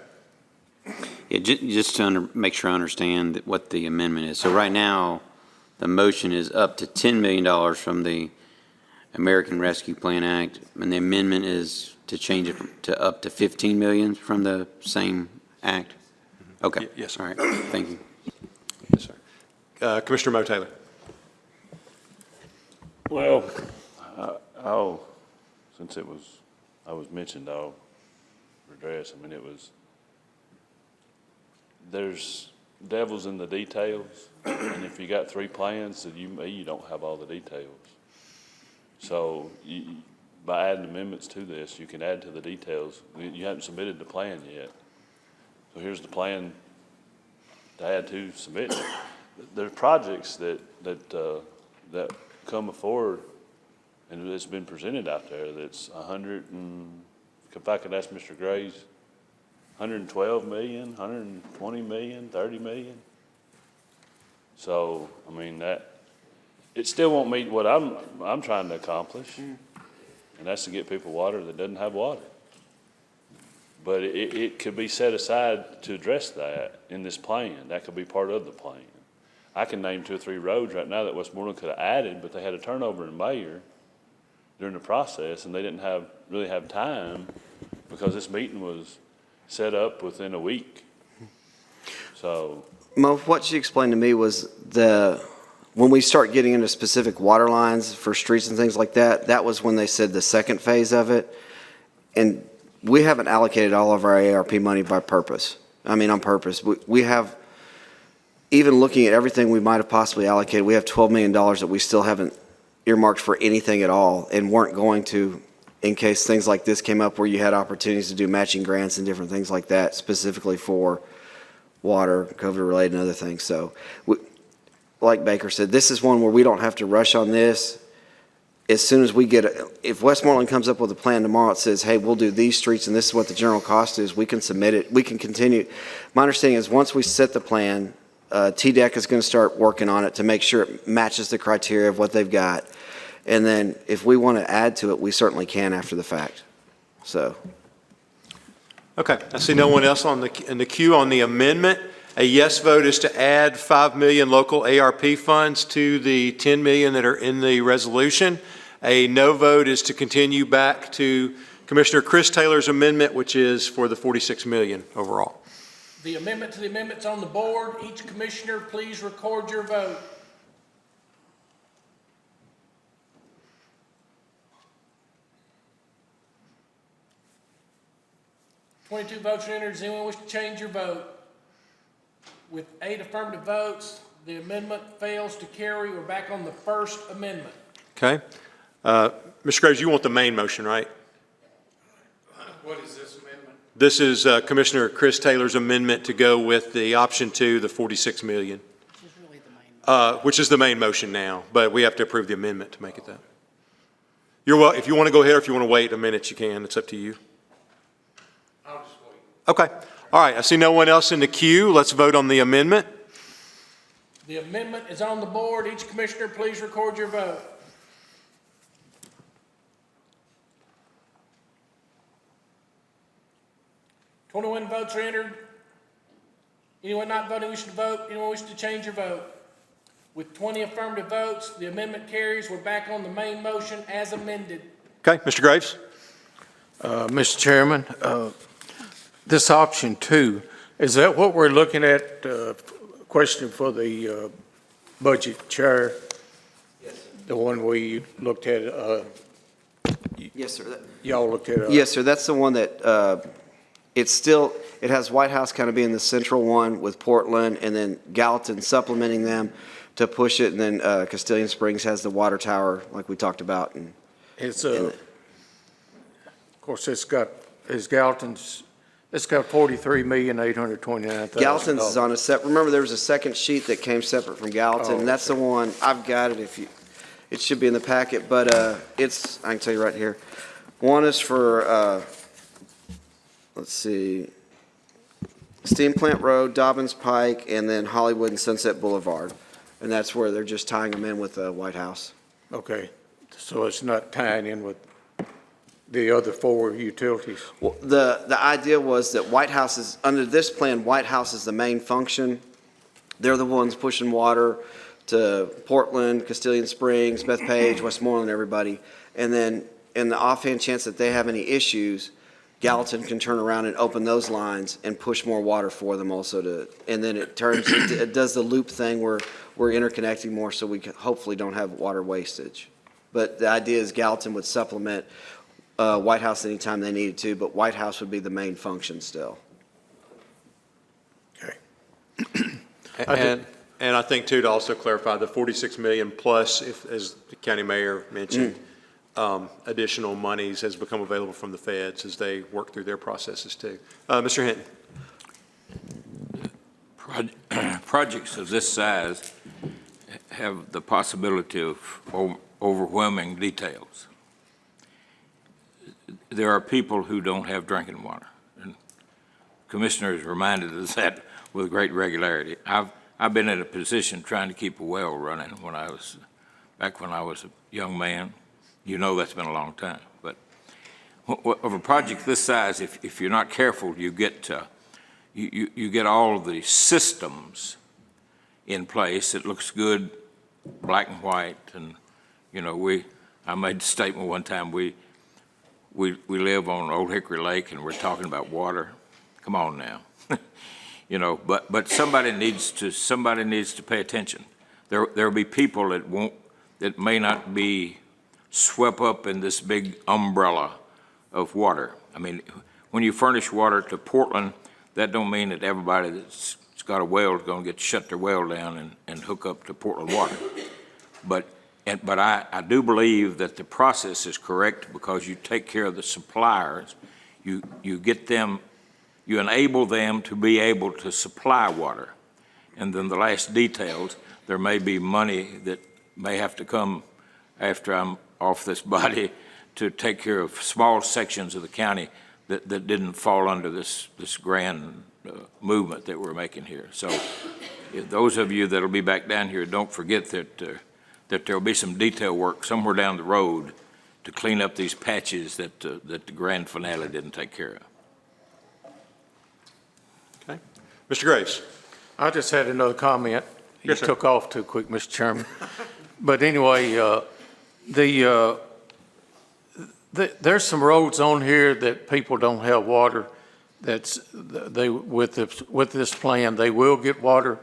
Yeah, just to make sure I understand what the amendment is. So right now, the motion is up to $10 million from the American Rescue Plan Act, and the amendment is to change it to up to $15 million from the same act? Okay. Yes, sir. All right. Thank you. Yes, sir. Commissioner Mo Taylor. Well, since I was mentioned, I'll redress. I mean, there's devils in the details, and if you got 3 plans, then you don't have all the details. So by adding amendments to this, you can add to the details. You haven't submitted the plan yet. So here's the plan to add to submit. There are projects that come before, and it's been presented out there, that's 100 and, if I could ask Mr. Graves, 112 million, 120 million, 30 million. So, I mean, it still won't meet what I'm trying to accomplish, and that's to get people water that doesn't have water. But it could be set aside to address that in this plan. That could be part of the plan. I can name 2 or 3 roads right now that Westmoreland could have added, but they had a turnover in mayor during the process, and they didn't really have time because this meeting was set up within a week. So, Mo, what she explained to me was when we start getting into specific water lines for streets and things like that, that was when they said the second phase of it. And we haven't allocated all of our ARP money by purpose. I mean, on purpose. We have, even looking at everything we might have possibly allocated, we have $12 million that we still haven't earmarked for anything at all and weren't going to in case things like this came up where you had opportunities to do matching grants and different things like that, specifically for water, COVID-related and other things. So, like Baker said, this is one where we don't have to rush on this. As soon as we get if Westmoreland comes up with a plan tomorrow, it says, hey, we'll do these streets and this is what the general cost is, we can submit it. We can continue. My understanding is once we set the plan, TDEC is going to start working on it to make sure it matches the criteria of what they've got. And then if we want to add to it, we certainly can after the fact. So. Okay, I see no one else in the queue on the amendment. A yes vote is to add 5 million local ARP funds to the 10 million that are in the resolution. A no vote is to continue back to Commissioner Chris Taylor's amendment, which is for the 46 million overall. The amendment to the amendments on the board. Each commissioner, please record your vote. $22 votes are entered. Does anyone wish to change your vote? With 8 affirmative votes, the amendment fails to carry. We're back on the first amendment. Okay. Mr. Graves, you want the main motion, right? What is this amendment? This is Commissioner Chris Taylor's amendment to go with the option 2, the 46 million. Which is the main motion now, but we have to approve the amendment to make it that. If you want to go ahead or if you want to wait a minute, you can. It's up to you. I'll just wait. Okay. All right. I see no one else in the queue. Let's vote on the amendment. The amendment is on the board. Each commissioner, please record your vote. $21 votes are entered. Anyone not voting wish to vote? Anyone wish to change your vote? With 20 affirmative votes, the amendment carries. We're back on the main motion as amended. Okay. Mr. Graves? Mr. Chairman, this option 2, is that what we're looking at? Question for the budget chair? Yes. The one we looked at? Yes, sir. Y'all looked at? Yes, sir. That's the one that it has White House kind of being the central one with Portland and then Gallatin supplementing them to push it. And then Castilian Springs has the water tower like we talked about. And It's of course, it's got $43,829,000. Gallatin's is on a set. Remember, there was a second sheet that came separate from Gallatin, and that's the one, I've got it it should be in the packet, but I can tell you right here. One is for, let's see, Steam Plant Road, Dobbins Pike, and then Hollywood and Sunset Boulevard. And that's where they're just tying them in with the White House. Okay, so it's not tying in with the other 4 utilities? Well, the idea was that White House is, under this plan, White House is the main function. They're the ones pushing water to Portland, Castilian Springs, Bethpage, Westmoreland, everybody. And then in the offhand chance that they have any issues, Gallatin can turn around and open those lines and push more water for them also and then it does the loop thing where we're interconnecting more so we hopefully don't have water wastage. But the idea is Gallatin would supplement White House anytime they needed to, but White House would be the main function still. Okay. And I think too, to also clarify, the 46 million plus, as the county mayor mentioned, additional monies has become available from the feds as they work through their processes too. Mr. Hinton. Projects of this size have the possibility of overwhelming details. There are people who don't have drinking water, and commissioners reminded us that with great regularity. I've been in a position trying to keep a well running back when I was a young man. You know that's been a long time. But of a project this size, if you're not careful, you get all of the systems in place. It looks good, black and white, and I made a statement one time. We live on Old Hickory Lake, and we're talking about water. Come on now, But somebody needs to pay attention. There'll be people that may not be swept up in this big umbrella of water. I mean, when you furnish water to Portland, that don't mean that everybody that's got a well is going to get to shut their well down and hook up to Portland water. But I do believe that the process is correct because you take care of the suppliers. You enable them to be able to supply water. And then the last details, there may be money that may have to come after I'm off this body to take care of small sections of the county that didn't fall under this grand movement that we're making here. So if those of you that'll be back down here, don't forget that there'll be some detail work somewhere down the road to clean up these patches that the grand finale didn't take care of. Okay. Mr. Graves. I just had another comment. You Yes, sir. took off too quick, Mr. Chairman. But anyway, there's some roads on here that people don't have water. With this plan, they will get water.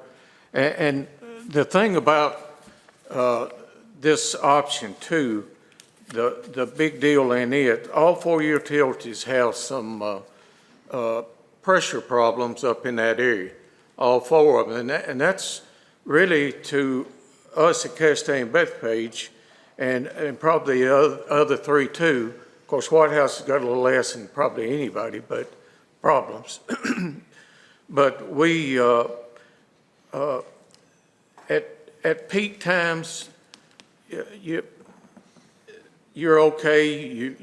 And the thing about this option 2, the big deal in it, all 4 utilities have some pressure problems up in that area, all 4 of them. And that's really to us at Castaic and Bethpage, and probably the other 3 too, Of course, White House has got a little less than probably anybody, but problems. But we, at peak times, you're okay,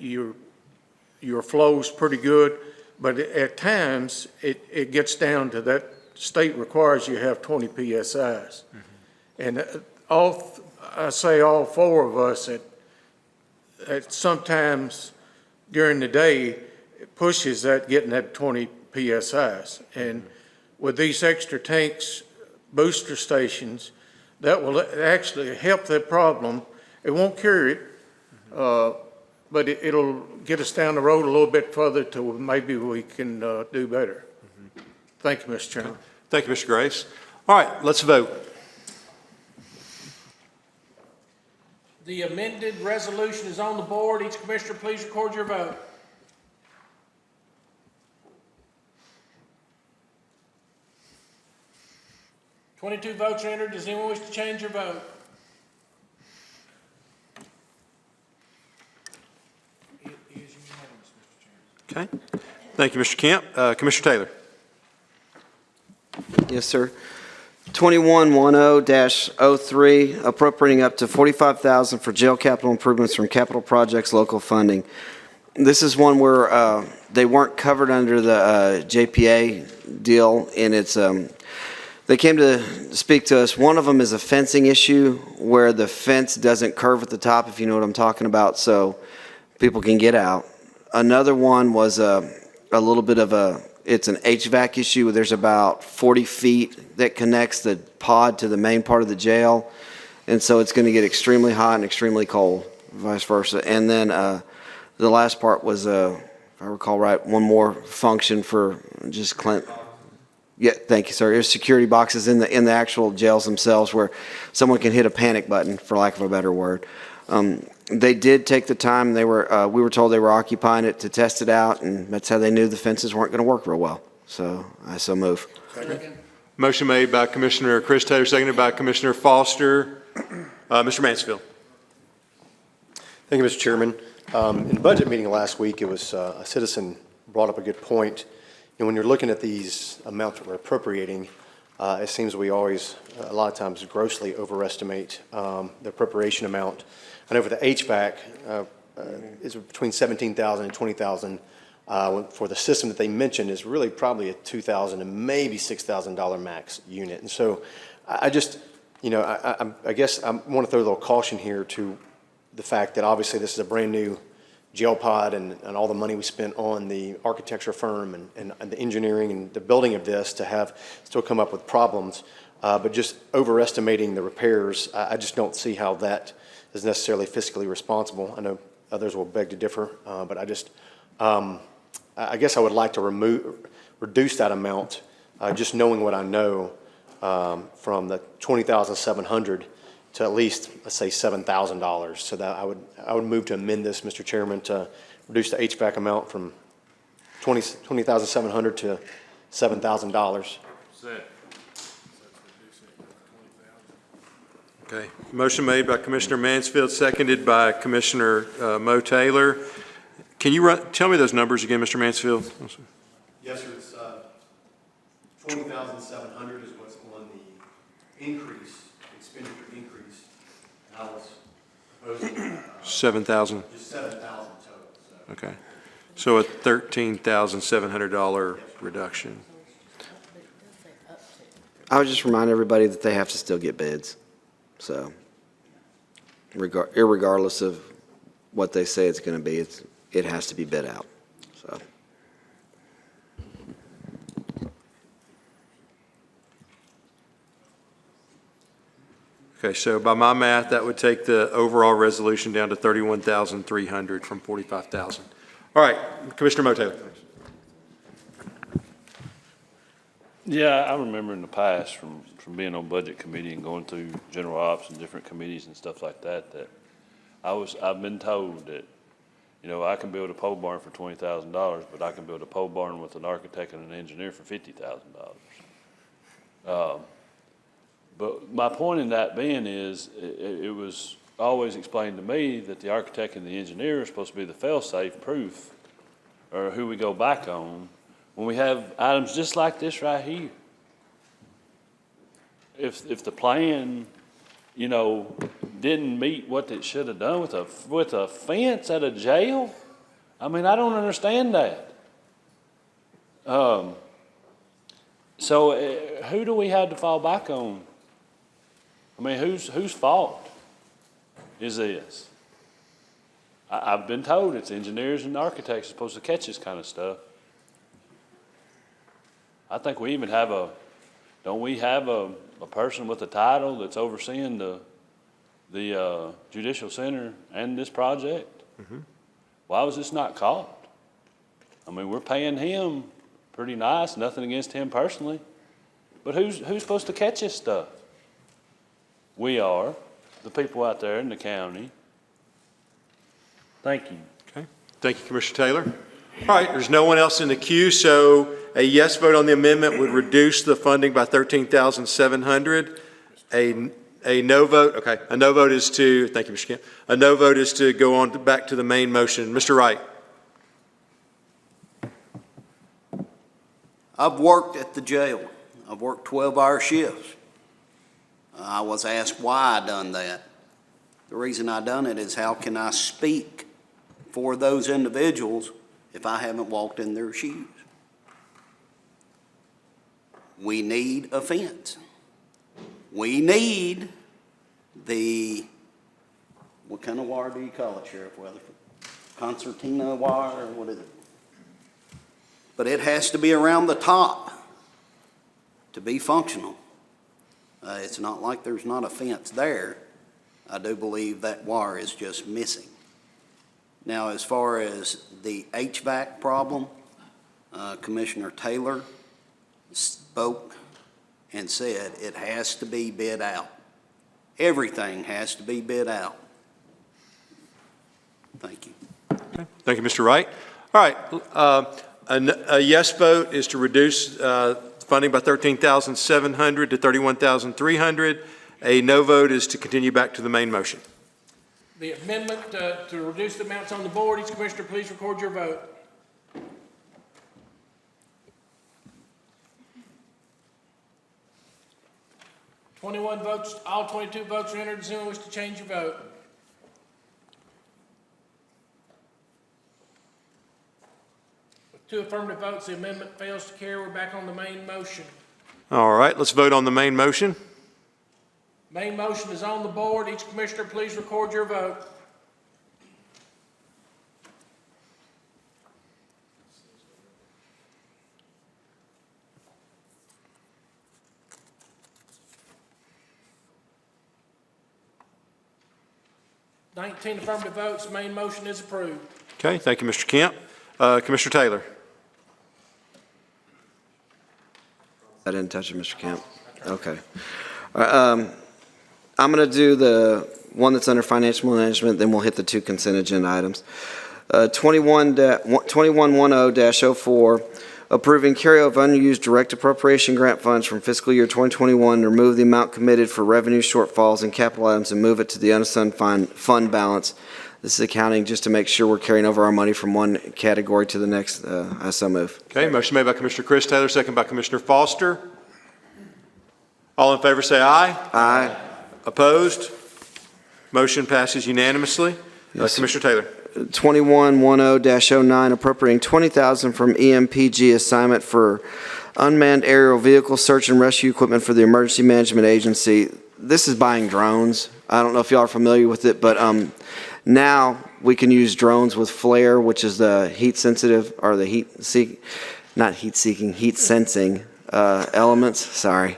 your flow's pretty good, but at times, it gets down to that state requires you have 20 PSIs. And I say all four of us at sometimes during the day, it pushes that, getting that 20 PSIs. And with these extra tanks, booster stations, that will actually help that problem. It won't cure it, but it'll get us down the road a little bit further to maybe we can do better. Thank you, Mr. Chairman. Thank you, Mr. Grace. All right, let's vote. The amended resolution is on the board. Each commissioner, please record your vote. $22 votes are entered. Does anyone wish to change your vote? It is unanimous, Mr. Chairman. Okay. Thank you, Mr. Kemp. Commissioner Taylor. Yes, sir. 2110-03, appropriating up to $45,000 for jail capital improvements from capital projects local funding. This is one where they weren't covered under the JPA deal, and it's they came to speak to us. One of them is a fencing issue where the fence doesn't curve at the top, if you know what I'm talking about, so people can get out. Another one was a little bit of it's an HVAC issue. There's about 40 feet that connects the pod to the main part of the jail. And so it's going to get extremely hot and extremely cold, vice versa. And then the last part was, if I recall right, one more function for just yeah, thank you, sir. There's security boxes in the actual jails themselves where someone can hit a panic button, for lack of a better word. They did take the time. They were, we were told they were occupying it to test it out, and that's how they knew the fences weren't going to work real well. So I so move. Second. Motion made by Commissioner Chris Taylor, seconded by Commissioner Foster. Mr. Mansfield. Thank you, Mr. Chairman. In the budget meeting last week, it was a citizen brought up a good point. And when you're looking at these amounts that we're appropriating, it seems we always, a lot of times, grossly overestimate the appropriation amount. I know for the HVAC, it's between $17,000 and $20,000. For the system that they mentioned is really probably a $2,000 and maybe $6,000 max unit. And so I just, you know, I guess I want to throw a little caution here to the fact that obviously this is a brand new jail pod and all the money we spent on the architecture firm and the engineering and the building of this to have still come up with problems. But just overestimating the repairs, I just don't see how that is necessarily fiscally responsible. I know others will beg to differ, but I just, I guess I would like to reduce that amount, just knowing what I know, from the $20,700 to at least, let's say, $7,000. So that I would move to amend this, Mr. Chairman, to reduce the HVAC amount from $20,700 to $7,000. Okay. Motion made by Commissioner Mansfield, seconded by Commissioner Mo Taylor. Can you tell me those numbers again, Mr. Mansfield? Yes, sir. It's $20,700 is what's on the increase, expenditure increase. And I was proposing 7,000. just 7,000 total. So. Okay. So a $13,700 reduction. I would just remind everybody that they have to still get bids. So irregardless of what they say it's going to be, it has to be bid out. So. Okay, so by my math, that would take the overall resolution down to $31,300 from $45,000. All right, Commissioner Mo Taylor. Yeah, I remember in the past from being on budget committee and going through general ops and different committees and stuff like that, that I've been told that, you know, I can build a pole barn for $20,000, but I can build a pole barn with an architect and an engineer for $50,000. But my point in that being is, it was always explained to me that the architect and the engineer are supposed to be the fail-safe proof, or who we go back on, when we have items just like this right here. If the plan, you know, didn't meet what it should have done with a fence at a jail, I mean, I don't understand that. So who do we have to fall back on? I mean, whose fault is this? I've been told it's engineers and architects supposed to catch this kind of stuff. I think we even have don't we have a person with a title that's overseeing the Judicial Center and this project? Mm-hmm. Why was this not caught? I mean, we're paying him pretty nice, nothing against him personally, but who's supposed to catch this stuff? We are, the people out there in the county. Thank you. Okay. Thank you, Commissioner Taylor. All right, there's no one else in the queue, so a yes vote on the amendment would reduce the funding by $13,700. A no vote, okay, a no vote is to, thank you, Mr. Kemp. A no vote is to go on back to the main motion. Mr. Wright. I've worked at the jail. I've worked 12-hour shifts. I was asked why I done that. The reason I done it is how can I speak for those individuals if I haven't walked in their shoes? We need a fence. We need what kind of wire do you call it, Sheriff Weatherford? Concertina wire, or what is it? But it has to be around the top to be functional. It's not like there's not a fence there. I do believe that wire is just missing. Now, as far as the HVAC problem, Commissioner Taylor spoke and said it has to be bid out. Everything has to be bid out. Thank you. Okay. Thank you, Mr. Wright. All right, a yes vote is to reduce funding by $13,700 to $31,300. A no vote is to continue back to the main motion. The amendment to reduce the amounts on the board, each commissioner please record your vote. (21 votes, all 22 votes are entered. Does anyone wish to change your vote? With 2 affirmative votes, the amendment fails to carry. We're back on the main motion. All right, let's vote on the main motion. Main motion is on the board. Each commissioner please record your vote. (19 affirmative votes). Main motion is approved. Okay, thank you, Mr. Kemp. Commissioner Taylor. I didn't touch it, Mr. Kemp. Okay. I'm going to do the one that's under financial management, then we'll hit the 2 consent agenda items. 2110-04, approving carryover of unused direct appropriation grant funds from fiscal year 2021 to remove the amount committed for revenue shortfalls and capital items and move it to the unassigned fund balance. This is accounting just to make sure we're carrying over our money from one category to the next. I so move. Okay, motion made by Commissioner Chris Taylor, second by Commissioner Foster. All in favor say aye. Aye. Opposed? Motion passes unanimously. Yes. Commissioner Taylor. 2110-09, appropriating $20,000 from EMPG assignment for unmanned aerial vehicle search and rescue equipment for the Emergency Management Agency. This is buying drones. I don't know if y'all are familiar with it, but now we can use drones with FLAIR, which is the heat sensitive, or the heat sensing elements, sorry.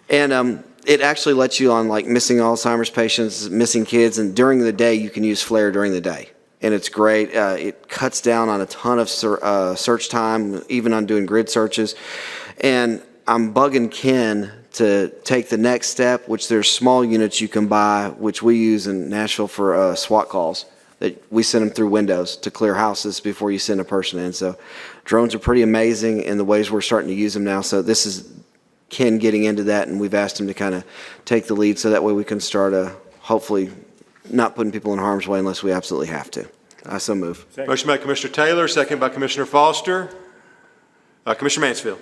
And it actually lets you on like missing Alzheimer's patients, missing kids, and during the day you can use FLAIR during the day. And it's great. It cuts down on a ton of search time, even on doing grid searches. And I'm bugging Ken to take the next step, which there's small units you can buy, which we use in Nashville for SWAT calls. That we send them through windows to clear houses before you send a person in. So drones are pretty amazing in the ways we're starting to use them now. So this is Ken getting into that, and we've asked him to kind of take the lead so that way we can start hopefully not putting people in harm's way unless we absolutely have to. I so move. Motion by Commissioner Taylor, second by Commissioner Foster. Commissioner Mansfield.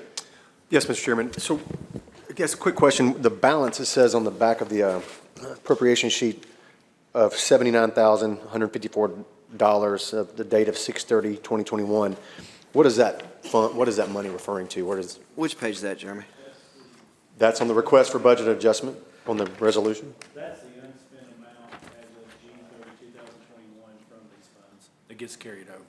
Yes, Mr. Chairman. So I guess a quick question. The balance, it says on the back of the appropriation sheet of $79,154 of the date of 6/30/2021. What is that fund, what is that money referring to? Which page is that, Jeremy? That's on the request for budget adjustment on the resolution? That's the unspent amount as of June 30, 2021 from these funds that gets carried over.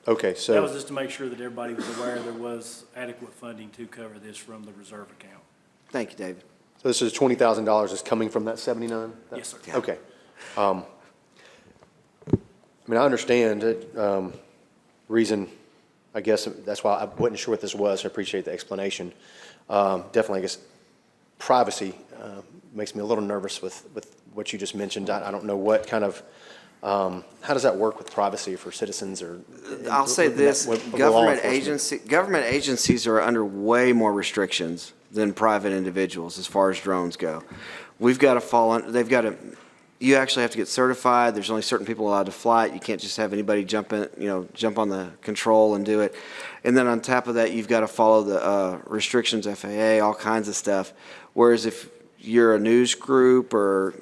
Okay, so. That was just to make sure that everybody was aware there was adequate funding to cover this from the reserve account. Thank you, David. So this is $20,000 is coming from that 79? Yes, sir. Okay. I mean, I understand reason, I guess, that's why I wasn't sure what this was. I appreciate the explanation. Definitely, I guess, privacy makes me a little nervous with what you just mentioned. I don't know what kind of, how does that work with privacy for citizens or? I'll say this, government agencies are under way more restrictions than private individuals as far as drones go. We've got to fall on, they've got to, you actually have to get certified. There's only certain people allowed to fly it. You can't just have anybody jump in, jump on the control and do it. And then on top of that, you've got to follow the restrictions, FAA, all kinds of stuff. Whereas if you're a news group or,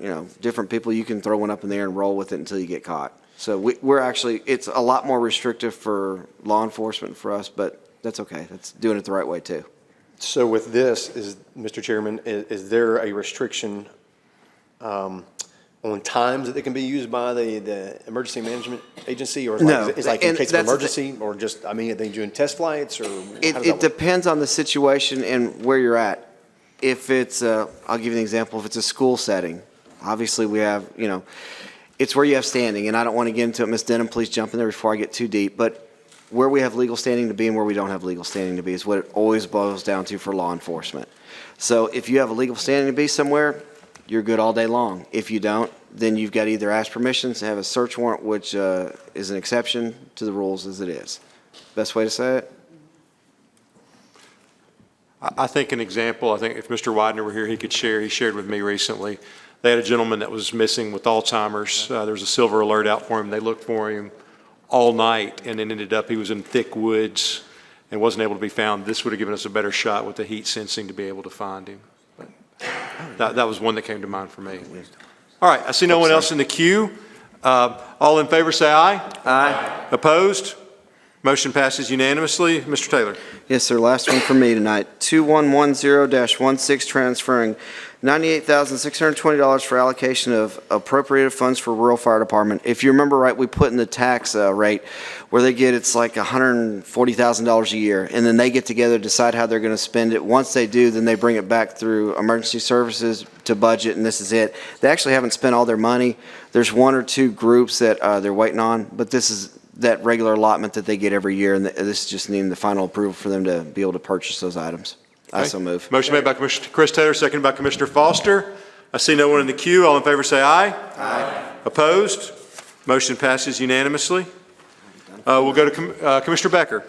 different people, you can throw one up in the air and roll with it until you get caught. So we're actually, it's a lot more restrictive for law enforcement for us, but that's okay. That's doing it the right way too. So with this, Mr. Chairman, is there a restriction on times that they can be used by the emergency management agency, or is like in case of emergency, or just, are they doing test flights, or? It depends on the situation and where you're at. If it's, I'll give you an example, if it's a school setting, obviously we have, it's where you have standing, and I don't want to get into it. Ms. Denham, please jump in there before I get too deep, but where we have legal standing to be and where we don't have legal standing to be is what it always boils down to for law enforcement. So if you have a legal standing to be somewhere, you're good all day long. If you don't, then you've got to either ask permissions to have a search warrant, which is an exception to the rules as it is. Best way to say it? I think an example, I think if Mr. Widener were here, he could share. He shared with me recently. They had a gentleman that was missing with Alzheimer's. There was a silver alert out for him. They looked for him all night, and it ended up he was in thick woods and wasn't able to be found. This would have given us a better shot with the heat sensing to be able to find him. But that was one that came to mind for me. All right, I see no one else in the queue. All in favor say aye. Aye. Opposed? Motion passes unanimously. Mr. Taylor. Yes, sir. Last one for me tonight. 2110-16, transferring $98,620 for allocation of appropriated funds for rural fire department. If you remember right, we put in the tax rate where they get, it's like $140,000 a year, and then they get together, decide how they're going to spend it. Once they do, then they bring it back through emergency services to budget, and this is it. They actually haven't spent all their money. There's one or two groups that they're waiting on, but this is that regular allotment that they get every year, and this is just needing the final approval for them to be able to purchase those items. I so move. Motion made by Commissioner Chris Taylor, seconded by Commissioner Foster. I see no one in the queue. All in favor say aye. Aye. Opposed? Motion passes unanimously. We'll go to Commissioner Becker.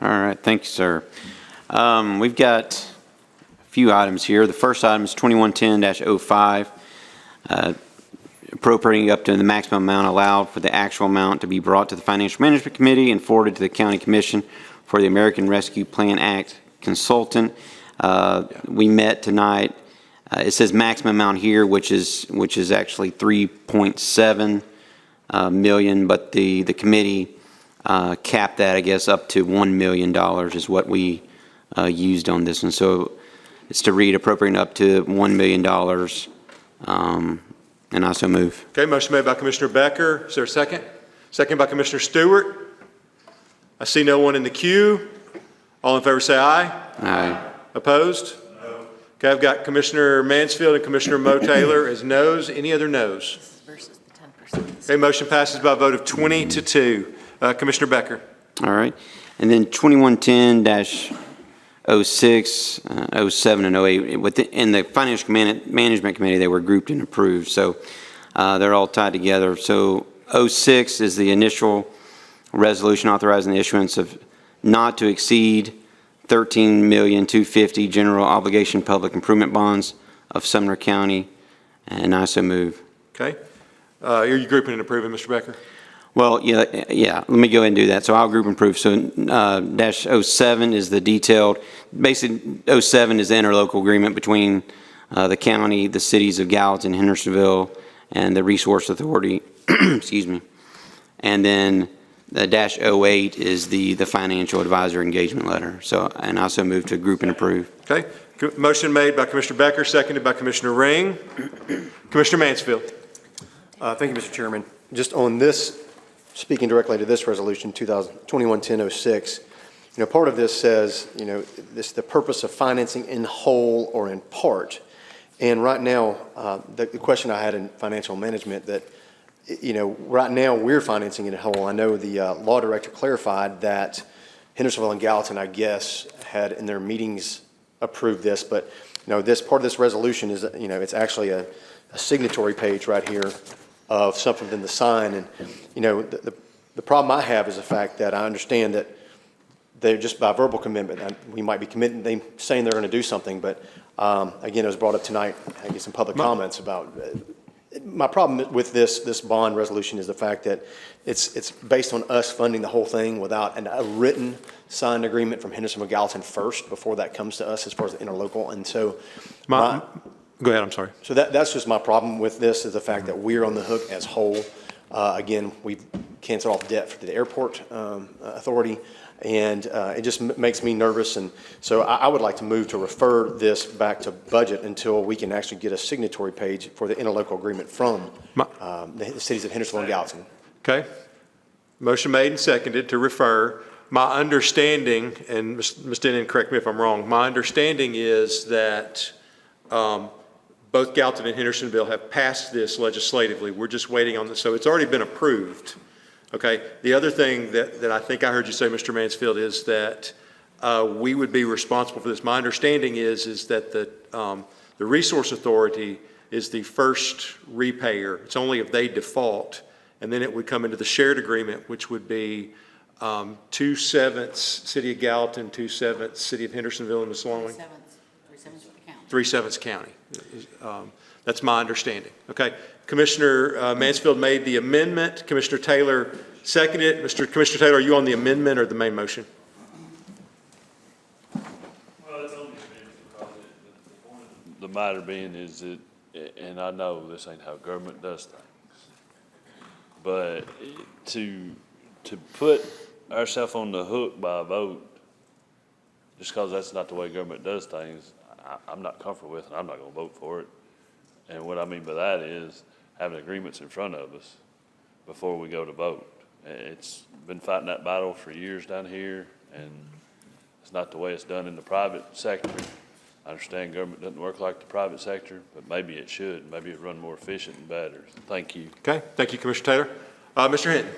All right, thank you, sir. We've got a few items here. The first item is 2110-05. Appropriating up to the maximum amount allowed for the actual amount to be brought to the Financial Management Committee and forwarded to the County Commission for the American Rescue Plan Act consultant. We met tonight. It says maximum amount here, which is actually 3.7 million, but the committee capped that, I guess, up to $1 million is what we used on this one. So it's to read appropriating up to $1 million. And I so move. Okay, motion made by Commissioner Becker. Is there a second? Second by Commissioner Stewart. I see no one in the queue. All in favor say aye. Aye. Opposed? No. Okay, I've got Commissioner Mansfield and Commissioner Mo Taylor as noes. Any other noes? Versus the 10%. Okay, motion passes by a vote of 20-2. Commissioner Becker. All right. And then 2110-06, 07, and 08. In the Financial Management Committee, they were grouped and approved. So they're all tied together. So 06 is the initial resolution authorizing the issuance of not to exceed $13,250,000 general obligation public improvement bonds of Sumner County And I so move. Okay. Are you grouping and approving, Mr. Becker? Well, yeah, let me go ahead and do that. So I'll group and approve. So dash 07 is the detailed, basically 07 is the interlocal agreement between the county, the cities of Gallatin, Hendersonville, and the Resource Authority, excuse me. And then the dash 08 is the financial advisor engagement letter. So, and I also move to group and approve. Okay. Motion made by Commissioner Becker, seconded by Commissioner Ring. Commissioner Mansfield. Thank you, Mr. Chairman. Just on this, speaking directly to this resolution, 2021-1006, part of this says, the purpose of financing in whole or in part. And right now, the question I had in financial management that, right now we're financing it in whole. I know the law director clarified that Hendersonville and Gallatin, I guess, had in their meetings approved this, but, this part of this resolution is, it's actually a signatory page right here of something than the sign. And, the problem I have is the fact that I understand that they're just by verbal commitment. We might be committing, they saying they're going to do something, but again, it was brought up tonight. I get some public comments about. My problem with this bond resolution is the fact that it's based on us funding the whole thing without a written signed agreement from Hendersonville Gallatin first before that comes to us as far as the interlocal. And so, go ahead. I'm sorry. So that's just my problem with this is the fact that we're on the hook as whole. Again, we've canceled off debt to the airport authority, and it just makes me nervous. And so I would like to move to refer this back to budget until we can actually get a signatory page for the interlocal agreement from the cities of Hendersonville and Gallatin. Okay. Motion made and seconded to refer. My understanding, and Ms. Denon, correct me if I'm wrong, my understanding is that both Gallatin and Hendersonville have passed this legislatively. We're just waiting on this. So it's already been approved. Okay. The other thing that I think I heard you say, Mr. Mansfield, is that we would be responsible for this. My understanding is that the Resource Authority is the first repayer. It's only if they default, and then it would come into the shared agreement, which would be 2/7 City of Gallatin, 2/7 City of Hendersonville, and Ms. Longling. 3/7 county. That's my understanding. Okay. Commissioner Mansfield made the amendment. Commissioner Taylor seconded it. Commissioner Taylor, are you on the amendment or the main motion? Well, it's on the amendment because the point of the matter being is that, and I know this ain't how government does things, but to put ourselves on the hook by a vote, just because that's not the way government does things, I'm not comfortable with, and I'm not going to vote for it. And what I mean by that is having agreements in front of us before we go to vote. It's been fighting that battle for years down here, and it's not the way it's done in the private sector. I understand government doesn't work like the private sector, but maybe it should. Maybe it run more efficient and better. Thank you. Okay. Thank you, Commissioner Taylor. Mr. Hinton.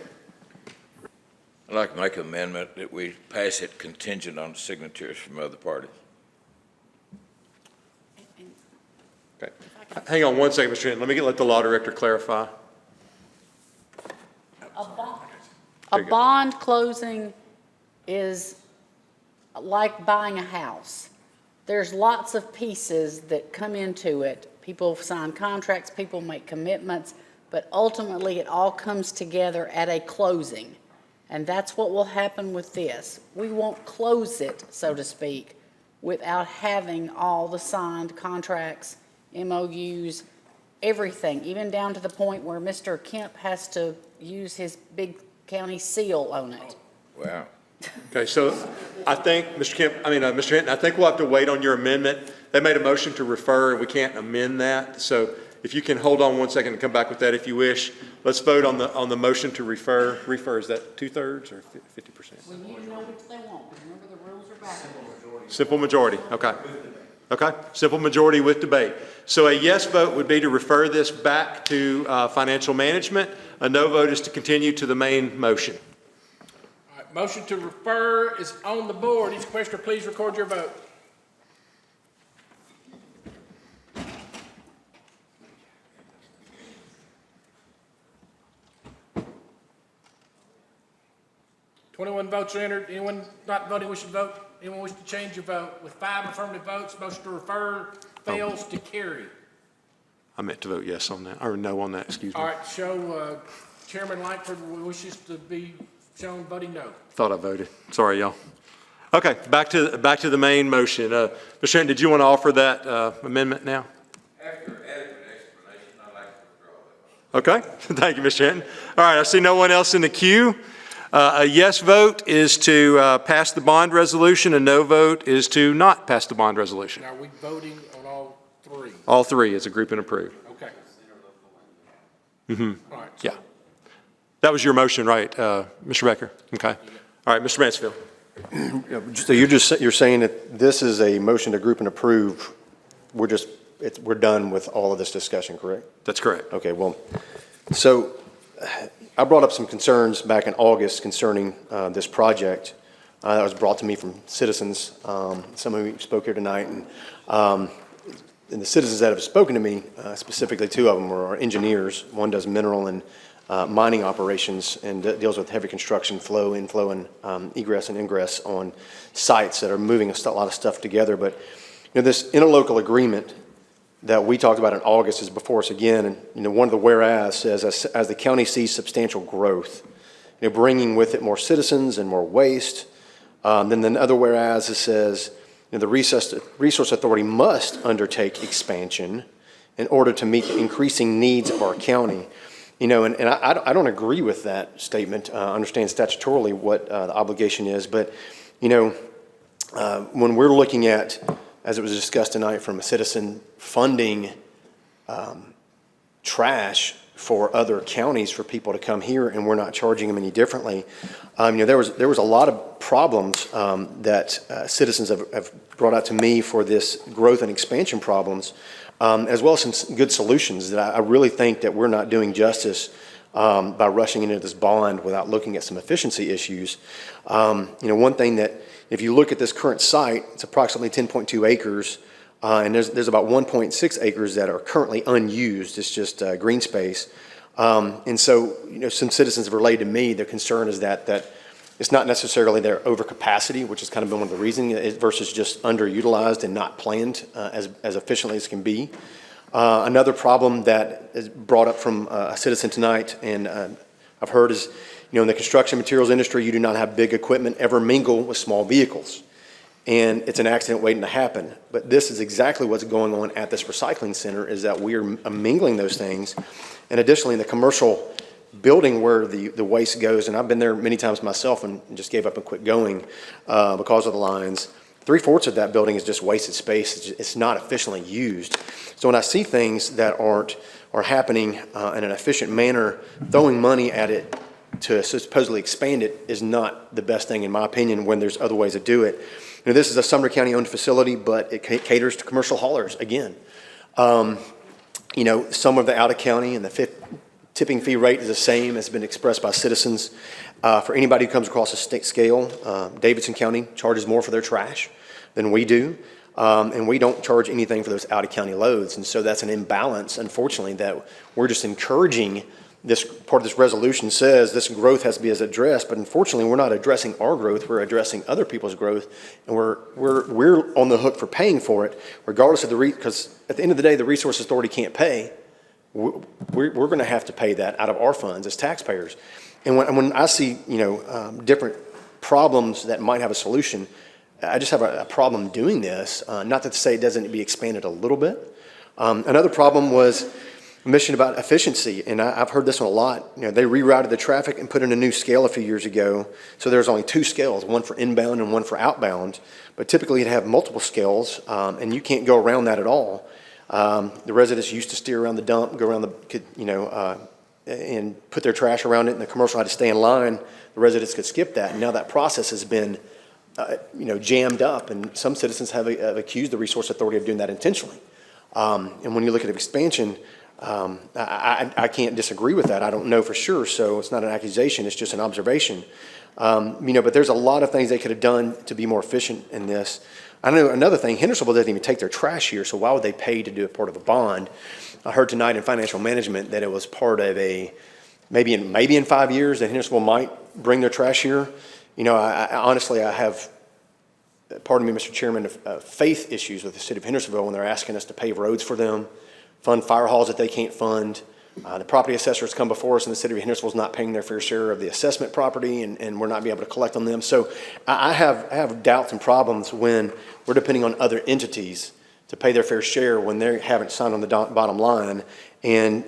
I'd like to make an amendment that we pass it contingent on signatures from other parties. Okay. Hang on one second, Mr. Hinton. Let me let the law director clarify. A bond closing is like buying a house. There's lots of pieces that come into it. People sign contracts, people make commitments, but ultimately it all comes together at a closing. And that's what will happen with this. We won't close it, so to speak, without having all the signed contracts, MOUs, everything, even down to the point where Mr. Kemp has to use his big county seal on it. Wow. Okay, so I think, Mr. Hinton, I think we'll have to wait on your amendment. They made a motion to refer, and we can't amend that. So if you can hold on one second and come back with that if you wish. Let's vote on the motion to refer. Refer, is that 2/3 or 50%? We need to know which they want. Remember, the rules are back. Simple majority. Okay. Okay. Simple majority with debate. So a yes vote would be to refer this back to financial management. A no vote is to continue to the main motion. All right, motion to refer is on the board. Each questioner, please record your vote. Twenty-one votes are entered. Anyone not voting wish to vote? Anyone wish to change your vote? With 5 affirmative votes, motion to refer fails to carry. I meant to vote yes on that, or no on that, excuse me. All right, show Chairman Langford wishes to be shown voting no. Thought I voted. Sorry, y'all. Okay, back to the main motion. Mr. Shannon, did you want to offer that amendment now? After adequate explanation, I'd like to withdraw that. Okay, thank you, Mr. Shannon. All right, I see no one else in the queue. A yes vote is to pass the bond resolution. A no vote is to not pass the bond resolution. Are we voting on all three? All three as a group and approved. Okay. Mm-hmm. All right. Yeah. That was your motion, right, Mr. Becker? Okay. All right, Mr. Mansfield. So you're saying that this is a motion to group and approve. We're done with all of this discussion, correct? That's correct. Okay, well, so I brought up some concerns back in August concerning this project that was brought to me from citizens, some of you spoke here tonight, and the citizens that have spoken to me, specifically two of them are engineers. One does mineral and mining operations and deals with heavy construction, flow, inflow, and egress and ingress on sites that are moving a lot of stuff together. But this interlocal agreement that we talked about in August is before us again, and one of the whereas says as the county sees substantial growth, bringing with it more citizens and more waste. Then the other whereas it says the resource authority must undertake expansion in order to meet the increasing needs of our county. And I don't agree with that statement. I understand statutorily what the obligation is, but when we're looking at, as it was discussed tonight, from a citizen funding trash for other counties for people to come here, and we're not charging them any differently. There was a lot of problems that citizens have brought out to me for this growth and expansion problems, as well as some good solutions that I really think that we're not doing justice by rushing into this bond without looking at some efficiency issues. One thing that, if you look at this current site, it's approximately 10.2 acres, and there's about 1.6 acres that are currently unused. It's just green space. And so, some citizens have relayed to me their concern is that it's not necessarily their overcapacity, which has kind of been one of the reasons, versus just underutilized and not planned as efficiently as can be. Another problem that is brought up from a citizen tonight, and I've heard is, in the construction materials industry, you do not have big equipment ever mingle with small vehicles. And it's an accident waiting to happen. But this is exactly what's going on at this recycling center, is that we are mingling those things. And additionally, in the commercial building where the waste goes, and I've been there many times myself and just gave up and quit going because of the lines, 3/4 of that building is just wasted space. It's not efficiently used. So when I see things that are happening in an efficient manner, throwing money at it to supposedly expand it is not the best thing, in my opinion, when there's other ways to do it. This is a Sumner County owned facility, but it caters to commercial haulers again. Some of the out of county and the tipping fee rate is the same as been expressed by citizens. For anybody who comes across a state scale, Davidson County charges more for their trash than we do. And we don't charge anything for those out of county loads. And so that's an imbalance, unfortunately, that we're just encouraging. This part of this resolution says this growth has to be addressed, but unfortunately, we're not addressing our growth. We're addressing other people's growth, and we're on the hook for paying for it, regardless of because at the end of the day, the resource authority can't pay. We're going to have to pay that out of our funds as taxpayers. And when I see different problems that might have a solution, I just have a problem doing this. Not to say it doesn't be expanded a little bit. Another problem was mission about efficiency, and I've heard this one a lot. They rerouted the traffic and put in a new scale a few years ago, so there's only two scales, one for inbound and one for outbound. But typically you'd have multiple scales, and you can't go around that at all. The residents used to steer around the dump, go around and put their trash around it, and the commercial had to stay in line. The residents could skip that, and now that process has been jammed up, and some citizens have accused the resource authority of doing that intentionally. And when you look at expansion, I can't disagree with that. I don't know for sure, so it's not an accusation, it's just an observation. But there's a lot of things they could have done to be more efficient in this. I know another thing, Hendersonville doesn't even take their trash here, so why would they pay to do a part of a bond? I heard tonight in financial management that it was part of maybe in 5 years that Hendersonville might bring their trash here. Honestly, I have, pardon me, Mr. Chairman, faith issues with the city of Hendersonville when they're asking us to pave roads for them, fund fire halls that they can't fund. The property assessors come before us, and the city of Hendersonville is not paying their fair share of the assessment property, and we're not being able to collect on them. So I have doubts and problems when we're depending on other entities to pay their fair share when they haven't signed on the bottom line, and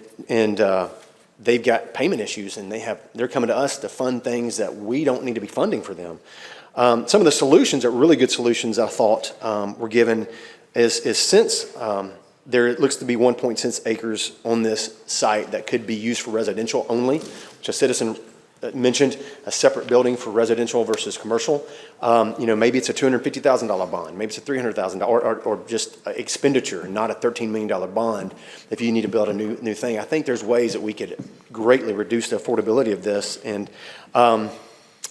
they've got payment issues, and they're coming to us to fund things that we don't need to be funding for them. Some of the solutions are really good solutions I thought were given is since there looks to be 1.6 acres on this site that could be used for residential only, which a citizen mentioned, a separate building for residential versus commercial. Maybe it's a $250,000 bond, maybe it's a $300,000 or just expenditure, not a $13 million bond if you need to build a new thing. I think there's ways that we could greatly reduce the affordability of this. And,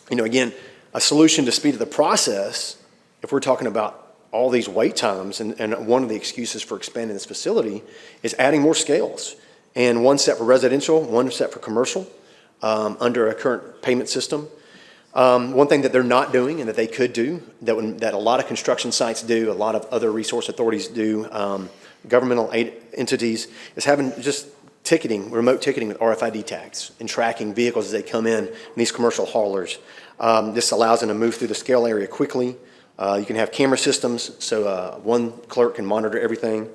again, a solution to speed of the process, if we're talking about all these wait times, and one of the excuses for expanding this facility is adding more scales. And one set for residential, one set for commercial, under a current payment system. One thing that they're not doing and that they could do, that a lot of construction sites do, a lot of other resource authorities do, governmental entities, is having just ticketing, remote ticketing with RFID tags and tracking vehicles as they come in these commercial haulers. This allows them to move through the scale area quickly. You can have camera systems, so one clerk can monitor everything.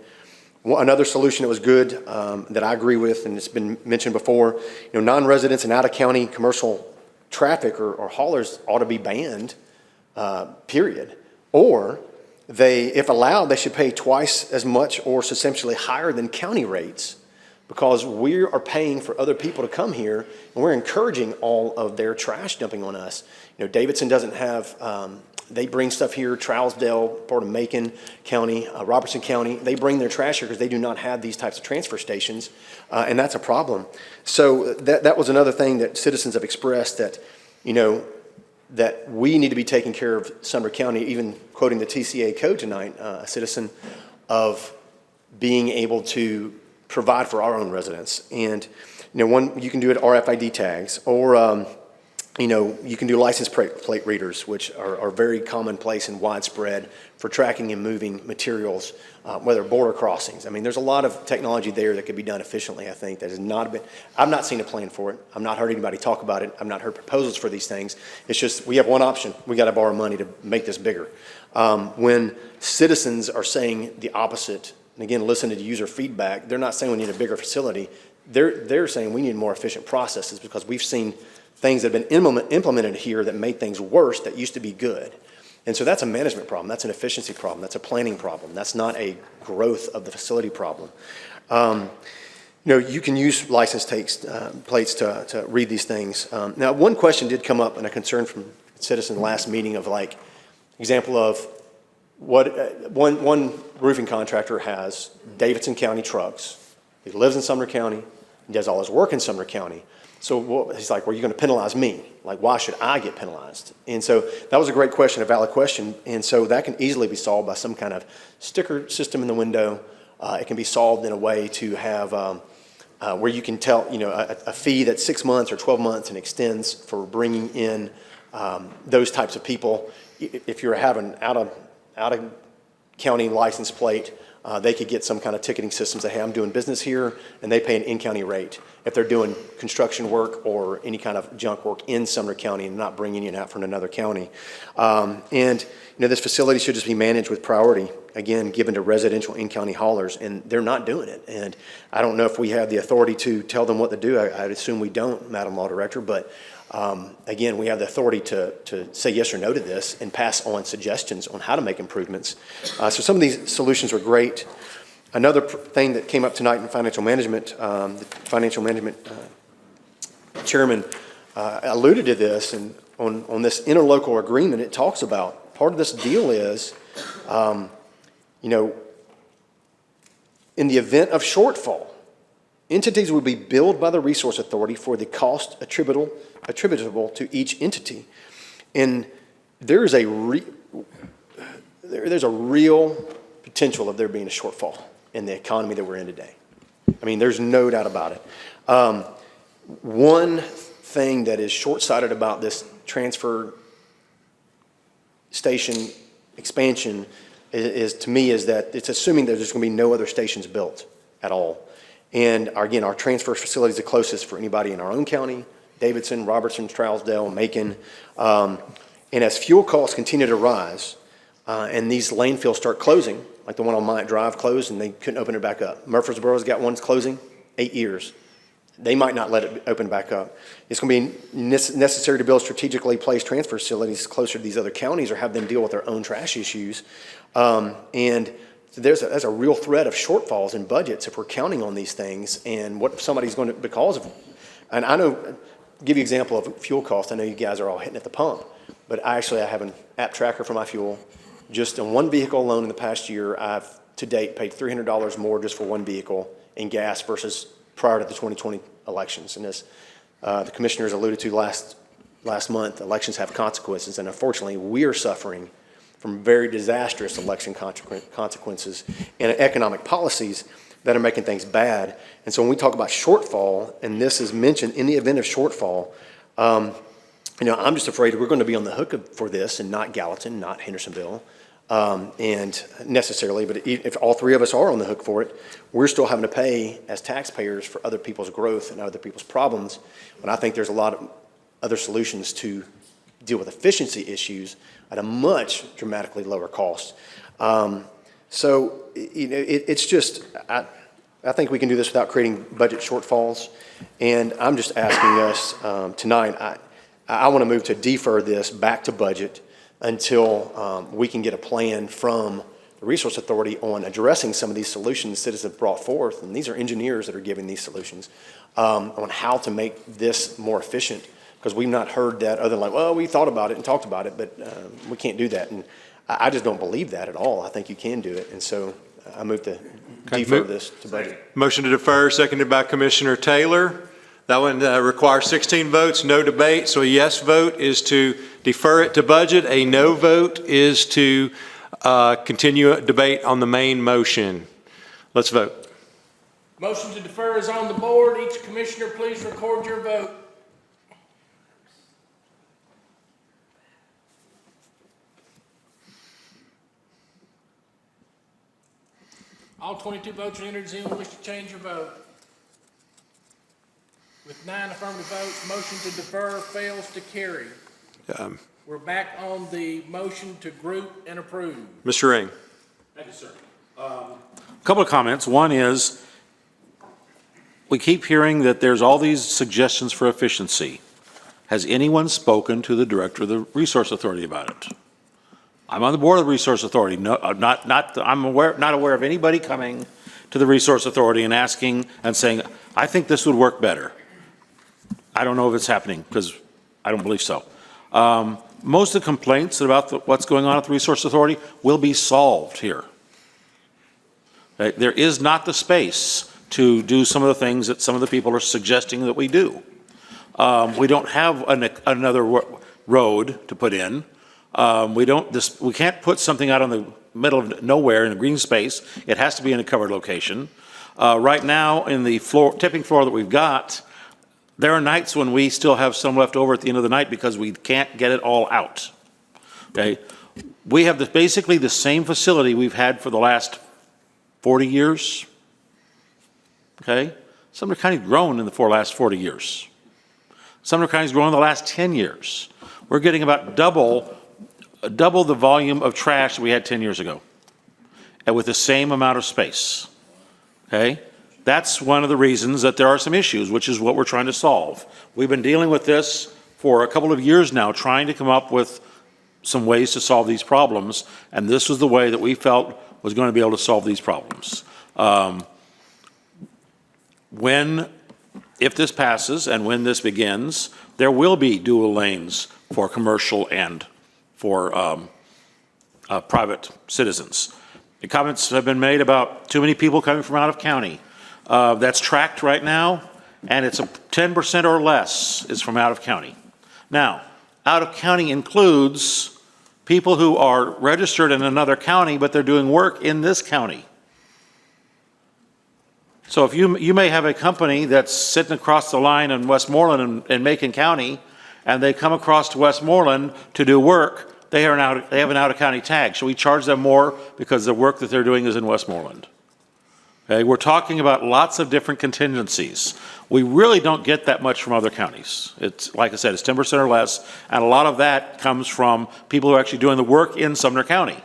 Another solution that was good, that I agree with, and it's been mentioned before, non-residents and out-of-county commercial traffic or haulers ought to be banned, period. Or if allowed, they should pay twice as much or substantially higher than county rates, because we are paying for other people to come here, and we're encouraging all of their trash dumping on us. Davidson doesn't have, they bring stuff here, Trousdale, part of Macon County, Robertson County, they bring their trash here because they do not have these types of transfer stations, and that's a problem. So that was another thing that citizens have expressed, that, that we need to be taking care of Sumner County, even quoting the TCA code tonight, a citizen, of being able to provide for our own residents. And, one, you can do it RFID tags, or, you can do license plate readers, which are very commonplace and widespread for tracking and moving materials, whether border crossings. I mean, there's a lot of technology there that could be done efficiently, I think, that has not been, I've not seen a plan for it. I've not heard anybody talk about it. I've not heard proposals for these things. It's just, we have one option. We got to borrow money to make this bigger. When citizens are saying the opposite, and again, listen to user feedback, they're not saying we need a bigger facility. They're saying we need more efficient processes, because we've seen things that have been implemented here that made things worse that used to be good. And so that's a management problem. That's an efficiency problem. That's a planning problem. That's not a growth of the facility problem. You can use license plates to read these things. Now, one question did come up, and a concern from a citizen last meeting, of like, example of what one roofing contractor has Davidson County trucks. He lives in Sumner County. He does all his work in Sumner County. So he's like, well, you're going to penalize me. Like, why should I get penalized? And so that was a great question, a valid question. And so that can easily be solved by some kind of sticker system in the window. It can be solved in a way to have where you can tell, a fee that's 6 months or 12 months and extends for bringing in those types of people. If you're having out of county license plate, they could get some kind of ticketing system, say, hey, I'm doing business here, and they pay an in-county rate if they're doing construction work or any kind of junk work in Sumner County and not bringing it out from another county. This facility should just be managed with priority, again, given to residential in-county haulers, and they're not doing it. And I don't know if we have the authority to tell them what to do. I'd assume we don't, Madam Law Director, but again, we have the authority to say yes or no to this and pass on suggestions on how to make improvements. So some of these solutions are great. Another thing that came up tonight in financial management, the financial management chairman alluded to this, and on this interlocal agreement, it talks about part of this deal is, in the event of shortfall, entities will be billed by the resource authority for the cost attributable to each entity. And there's a real potential of there being a shortfall in the economy that we're in today. I mean, there's no doubt about it. One thing that is short-sighted about this transfer station expansion is to me, is that it's assuming that there's going to be no other stations built. at all. And again, our transfer facility is the closest for anybody in our own county, Davidson, Robertson, Trousdale, Macon. And as fuel costs continue to rise, and these landfills start closing, like the one on Myatt Drive closed and they couldn't open it back up. Murfreesboro's got one closing, 8 years. They might not let it open back up. It's going to be necessary to build strategically placed transfer facilities closer to these other counties or have them deal with their own trash issues. And there's a real threat of shortfalls in budgets if we're counting on these things and what somebody's going to, because of, and I know, give you an example of fuel costs. I know you guys are all hitting at the pump, but I have an app tracker for my fuel. Just on one vehicle alone in the past year, I've to date paid $300 more just for one vehicle in gas versus prior to the 2020 elections. And as the commissioners alluded to last month, elections have consequences, and unfortunately we are suffering from very disastrous election consequences and economic policies that are making things bad. And so when we talk about shortfall, and this is mentioned in the event of shortfall, I'm just afraid we're going to be on the hook for this, and not Gallatin, not Hendersonville, and necessarily, but if all three of us are on the hook for it, we're still having to pay as taxpayers for other people's growth and other people's problems. When I think there's a lot of other solutions to deal with efficiency issues at a much dramatically lower cost. It's just, I think we can do this without creating budget shortfalls. And I'm just asking us tonight, I want to move to defer this back to budget until we can get a plan from the Resource Authority on addressing some of these solutions citizens have brought forth, and these are engineers that are giving these solutions, on how to make this more efficient, because we've not heard that other than like, well, we thought about it and talked about it, but we can't do that. And I just don't believe that at all. I think you can do it. And so I move to defer this to budget. Motion to defer, seconded by Commissioner Taylor. That one requires 16 votes, no debate. So a yes vote is to defer it to budget. A no vote is to continue a debate on the main motion. Let's vote. Motion to defer is on the board. Each commissioner, please record your vote. All 22 votes are entered. Does anyone wish to change your vote? With 9 affirmative votes, motion to defer fails to carry. We're back on the motion to group and approve. Mr. Ring. Thank you, sir. A couple of comments. One is, we keep hearing that there's all these suggestions for efficiency. Has anyone spoken to the director of the Resource Authority about it? I'm on the board of the Resource Authority. No, I'm not aware of anybody coming to the Resource Authority and asking and saying, I think this would work better. I don't know if it's happening, because I don't believe so. Most of the complaints about what's going on at the Resource Authority will be solved here. Okay? There is not the space to do some of the things that some of the people are suggesting that we do. We don't have another road to put in. We can't put something out on the middle of nowhere in a green space. It has to be in a covered location. Right now, in the tipping floor that we've got, there are nights when we still have some left over at the end of the night because we can't get it all out. Okay, we have basically the same facility we've had for the last 40 years. Okay, Sumner County's grown in the last 40 years. Sumner County's grown in the last 10 years. We're getting about double the volume of trash that we had 10 years ago, and with the same amount of space. Okay. That's one of the reasons that there are some issues, which is what we're trying to solve. We've been dealing with this for a couple of years now, trying to come up with some ways to solve these problems, and this was the way that we felt was going to be able to solve these problems. If this passes and when this begins, there will be dual lanes for commercial and for private citizens. The comments have been made about too many people coming from out of county. That's tracked right now, and it's 10% or less is from out of county. Now, out of county includes people who are registered in another county, but they're doing work in this county. So if you may have a company that's sitting across the line in Westmoreland and Macon County, and they come across to Westmoreland to do work, they have an out-of-county tag. So we charge them more because the work that they're doing is in Westmoreland. Okay, we're talking about lots of different contingencies. We really don't get that much from other counties. It's, like I said, it's 10% or less, and a lot of that comes from people who are actually doing the work in Sumner County.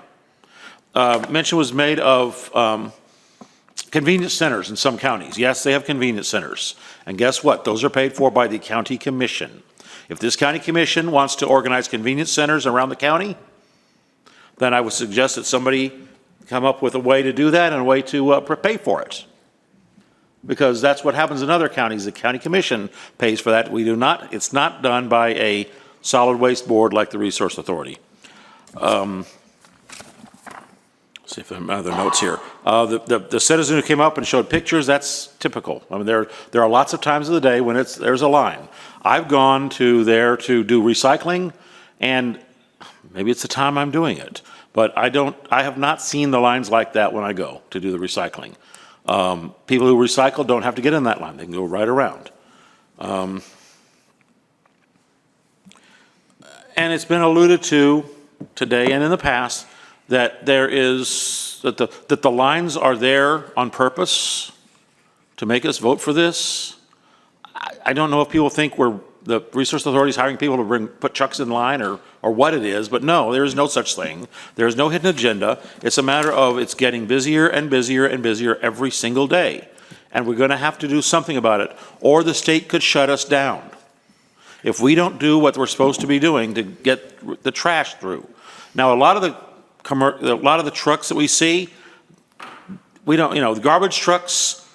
Mention was made of convenience centers in some counties. Yes, they have convenience centers. And guess what? Those are paid for by the county commission. If this county commission wants to organize convenience centers around the county, then I would suggest that somebody come up with a way to do that and a way to pay for it. Because that's what happens in other counties. The county commission pays for that. We do not, it's not done by a solid waste board like the Resource Authority. See if there are other notes here. The citizen who came up and showed pictures, that's typical. I mean, there are lots of times of the day when there's a line. I've gone to there to do recycling, and maybe it's the time I'm doing it, but I have not seen the lines like that when I go to do the recycling. People who recycle don't have to get in that line. They can go right around. And it's been alluded to today and in the past that that the lines are there on purpose to make us vote for this. I don't know if people think the Resource Authority is hiring people to put trucks in line or what it is, but no, there is no such thing. There is no hidden agenda. It's a matter of it's getting busier and busier and busier every single day. And we're going to have to do something about it, or the state could shut us down if we don't do what we're supposed to be doing to get the trash through. Now, a lot of the trucks that we see, we don't, the garbage trucks,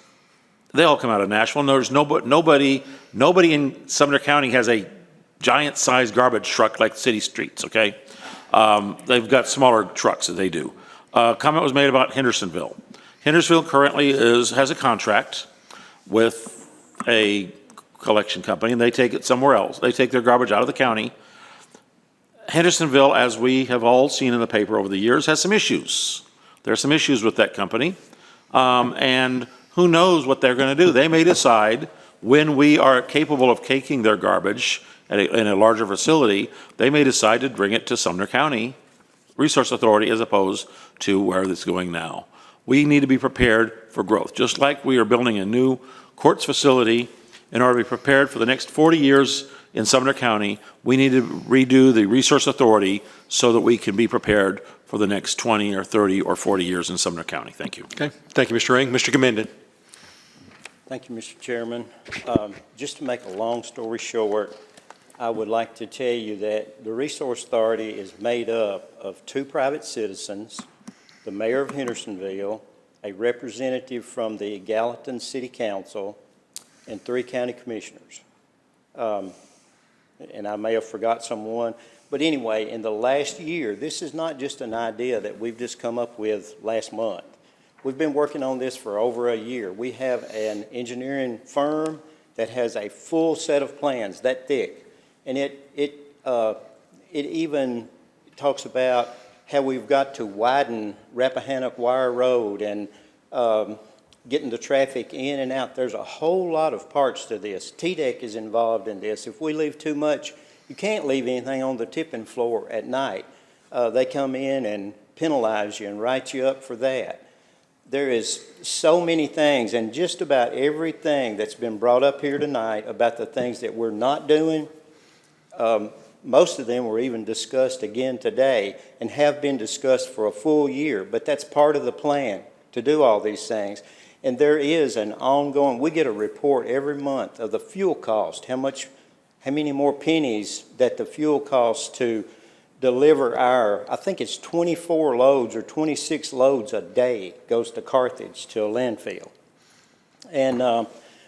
they all come out of Nashville. There's nobody in Sumner County has a giant-sized garbage truck like city streets, okay? They've got smaller trucks that they do. Comment was made about Hendersonville. Hendersonville currently has a contract with a collection company, and they take it somewhere else. They take their garbage out of the county. Hendersonville, as we have all seen in the paper over the years, has some issues. There are some issues with that company, and who knows what they're going to do. They may decide when we are capable of taking their garbage in a larger facility, they may decide to bring it to Sumner County Resource Authority as opposed to where it's going now. We need to be prepared for growth. Just like we are building a new courts facility in order to be prepared for the next 40 years in Sumner County, we need to redo the Resource Authority so that we can be prepared for the next 20 or 30 or 40 years in Sumner County. Thank you. Okay. Thank you, Mr. Ring. Mr. Commendon. Thank you, Mr. Chairman. Just to make a long story short, I would like to tell you that the Resource Authority is made up of 2 private citizens, the mayor of Hendersonville, a representative from the Gallatin City Council, and 3 county commissioners. And I may have forgot someone, but anyway, in the last year, this is not just an idea that we've just come up with last month. We've been working on this for over a year. We have an engineering firm that has a full set of plans that thick, and it even talks about how we've got to widen Rappahannock Wire Road and getting the traffic in and out. There's a whole lot of parts to this. TDEC is involved in this. If we leave too much, you can't leave anything on the tipping floor at night. They come in and penalize you and write you up for that. There is so many things, and just about everything that's been brought up here tonight about the things that we're not doing, most of them were even discussed again today and have been discussed for a full year, but that's part of the plan to do all these things. And there is an ongoing, we get a report every month of the fuel cost, how many more pennies that the fuel costs to deliver I think it's 24 loads or 26 loads a day goes to Carthage to a landfill. And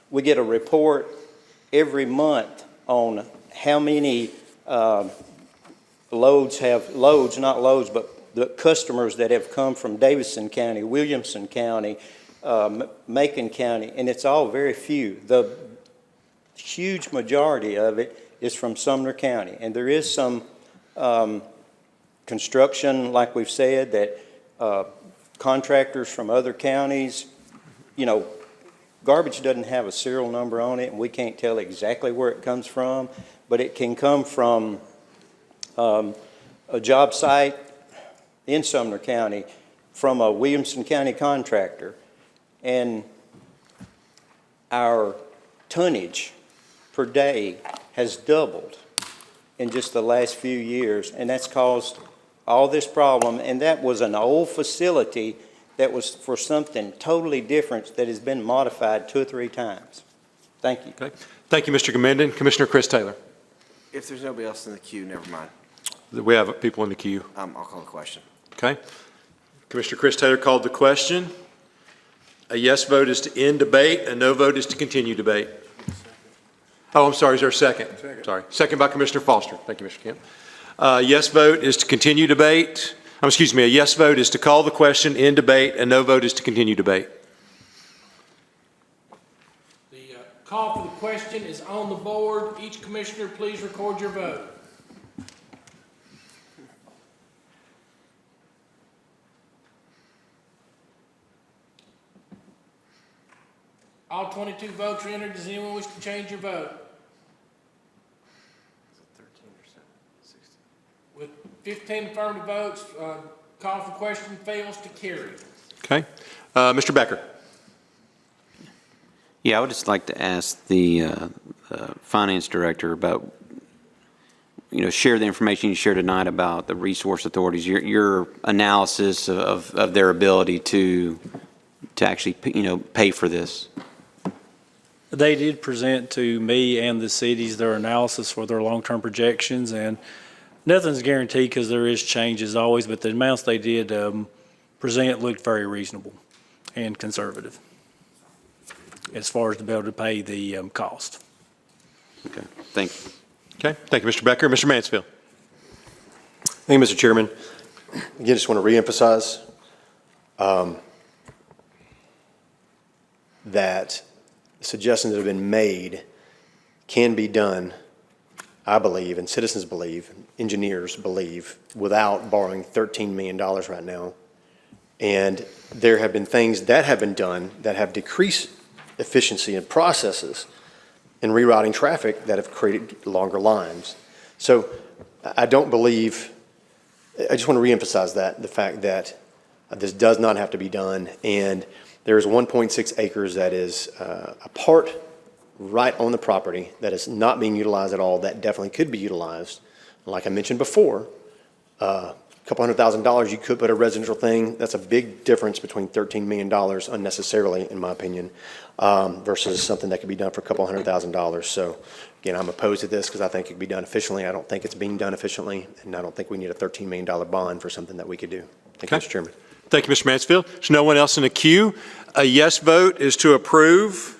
we get a report every month on how many loads, but the customers that have come from Davidson County, Williamson County, Macon County, and it's all very few. The huge majority of it is from Sumner County, and there is some construction, like we've said, that contractors from other counties, garbage doesn't have a serial number on it, and we can't tell exactly where it comes from, but it can come from a job site in Sumner County, from a Williamson County contractor. And our tonnage per day has doubled in just the last few years, and that's caused all this problem. And that was an old facility that was for something totally different that has been modified 2 or 3 times. Thank you. Okay. Thank you, Mr. Commendon. Commissioner Chris Taylor. If there's nobody else in the queue, never mind. We have people in the queue. I'll call the question. Okay. Commissioner Chris Taylor called the question. A yes vote is to end debate. A no vote is to continue debate. Oh, I'm sorry. Is there a second? Sorry. Second by Commissioner Foster. Thank you, Mr. Kemp. Yes vote is to continue debate. Excuse me. A yes vote is to call the question, end debate. A no vote is to continue debate. The call for the question is on the board. Each commissioner, please record your vote. All 22 votes are entered. Does anyone wish to change your vote? With 15 affirmative votes, call for question fails to carry. Okay. Mr. Becker. Yeah, I would just like to ask the finance director about, share the information you shared tonight about the resource authorities, your analysis of their ability to actually, pay for this. They did present to me and the cities their analysis for their long-term projections, and nothing's guaranteed because there is changes always, but the amounts they did present looked very reasonable and conservative as far as to be able to pay the cost. Okay, thank you. Okay, thank you, Mr. Becker. Mr. Mansfield. Thank you, Mr. Chairman. Again, just want to reemphasize that the suggestions that have been made can be done, I believe, and citizens believe, engineers believe, without borrowing $13 million right now. And there have been things that have been done that have decreased efficiency in processes and rerouting traffic that have created longer lines. So I don't believe, I just want to reemphasize that, the fact that this does not have to be done. And there is 1.6 acres that is a part right on the property that is not being utilized at all that definitely could be utilized. Like I mentioned before, a couple $100,000, you could put a residential thing. That's a big difference between $13 million unnecessarily, in my opinion, versus something that could be done for a couple $100,000. So again, I'm opposed to this because I think it could be done efficiently. I don't think it's being done efficiently, and I don't think we need a $13 million bond for something that we could do. Thank you, Mr. Chairman. Thank you, Mr. Mansfield. There's no one else in the queue. A yes vote is to approve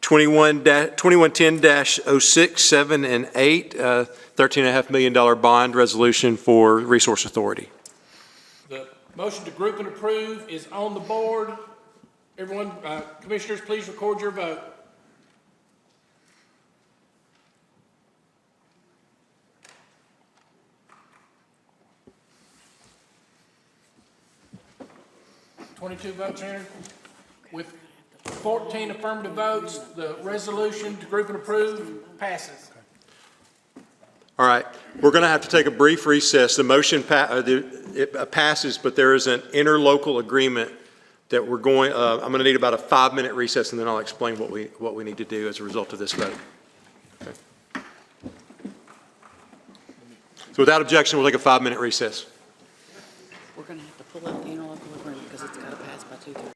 2110-06, 7, and 8, $13.5 million bond resolution for Resource Authority. The motion to group and approve is on the board. Everyone, commissioners, please record your vote. $22 votes entered. With 14 affirmative votes, the resolution to group and approve passes. All right, we're going to have to take a brief recess. The motion passes, but there is an interlocal agreement that we're going. I'm going to need about a 5-minute recess, and then I'll explain what we need to do as a result of this vote. Okay. So, without objection, we'll take a 5-minute recess. We're going to have to pull out the interlocal agreement because it's got to pass by 2/3.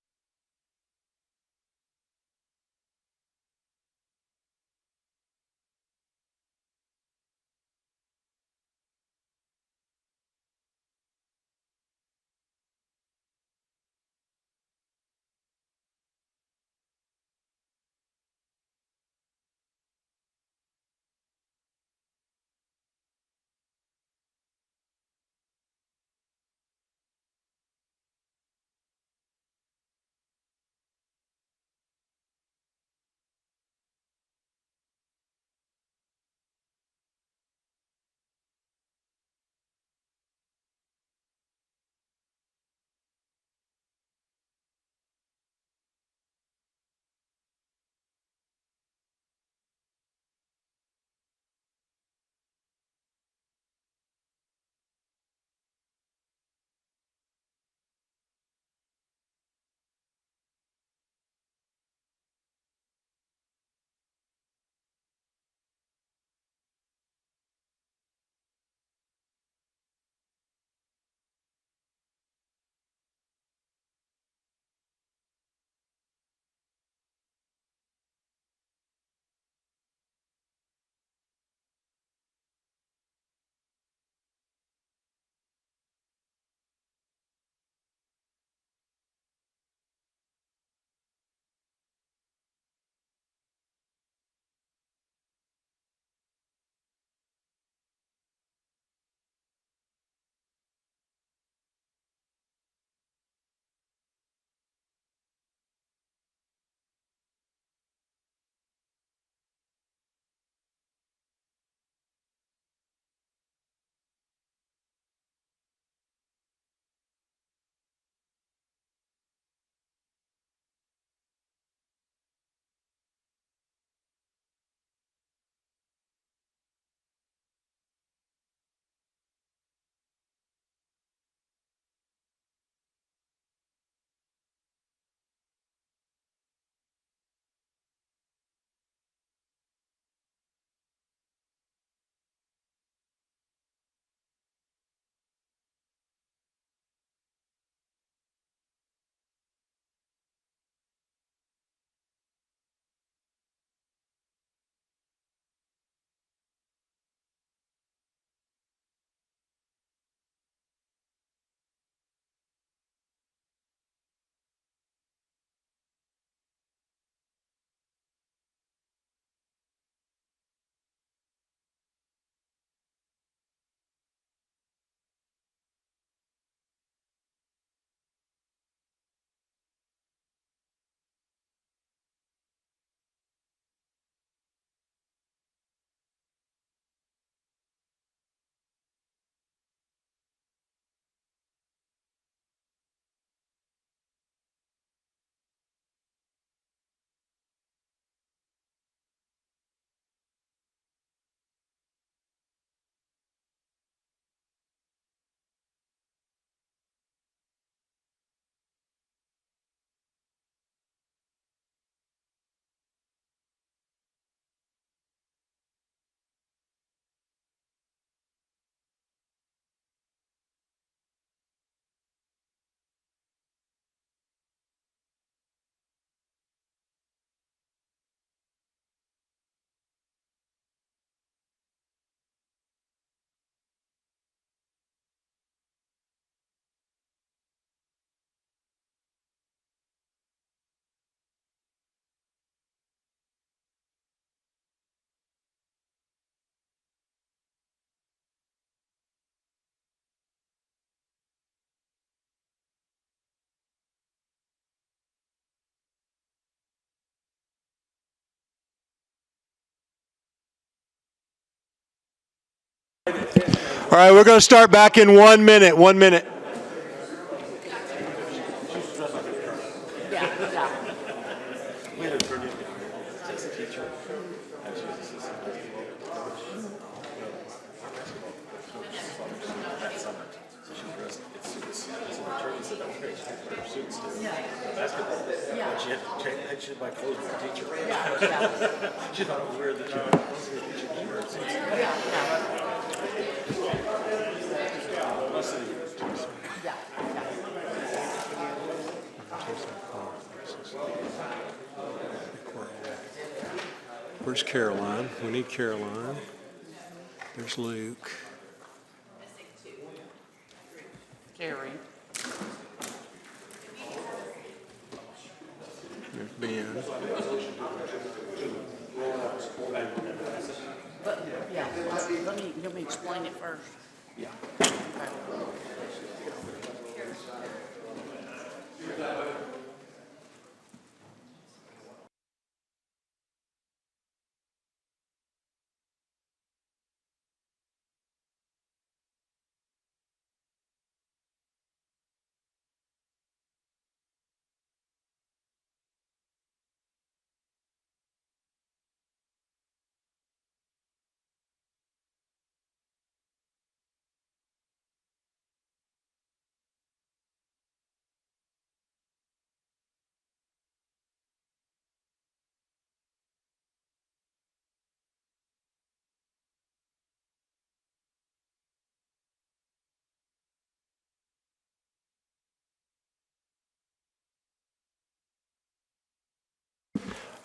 All right, we're going to start back in 1 minute. 1 minute. She my clothes with the teacher. She thought it was weird that she was Where's Caroline? We need Caroline. There's Luke. Carrie. There's Ben. But, yeah, let me explain it first. Yeah.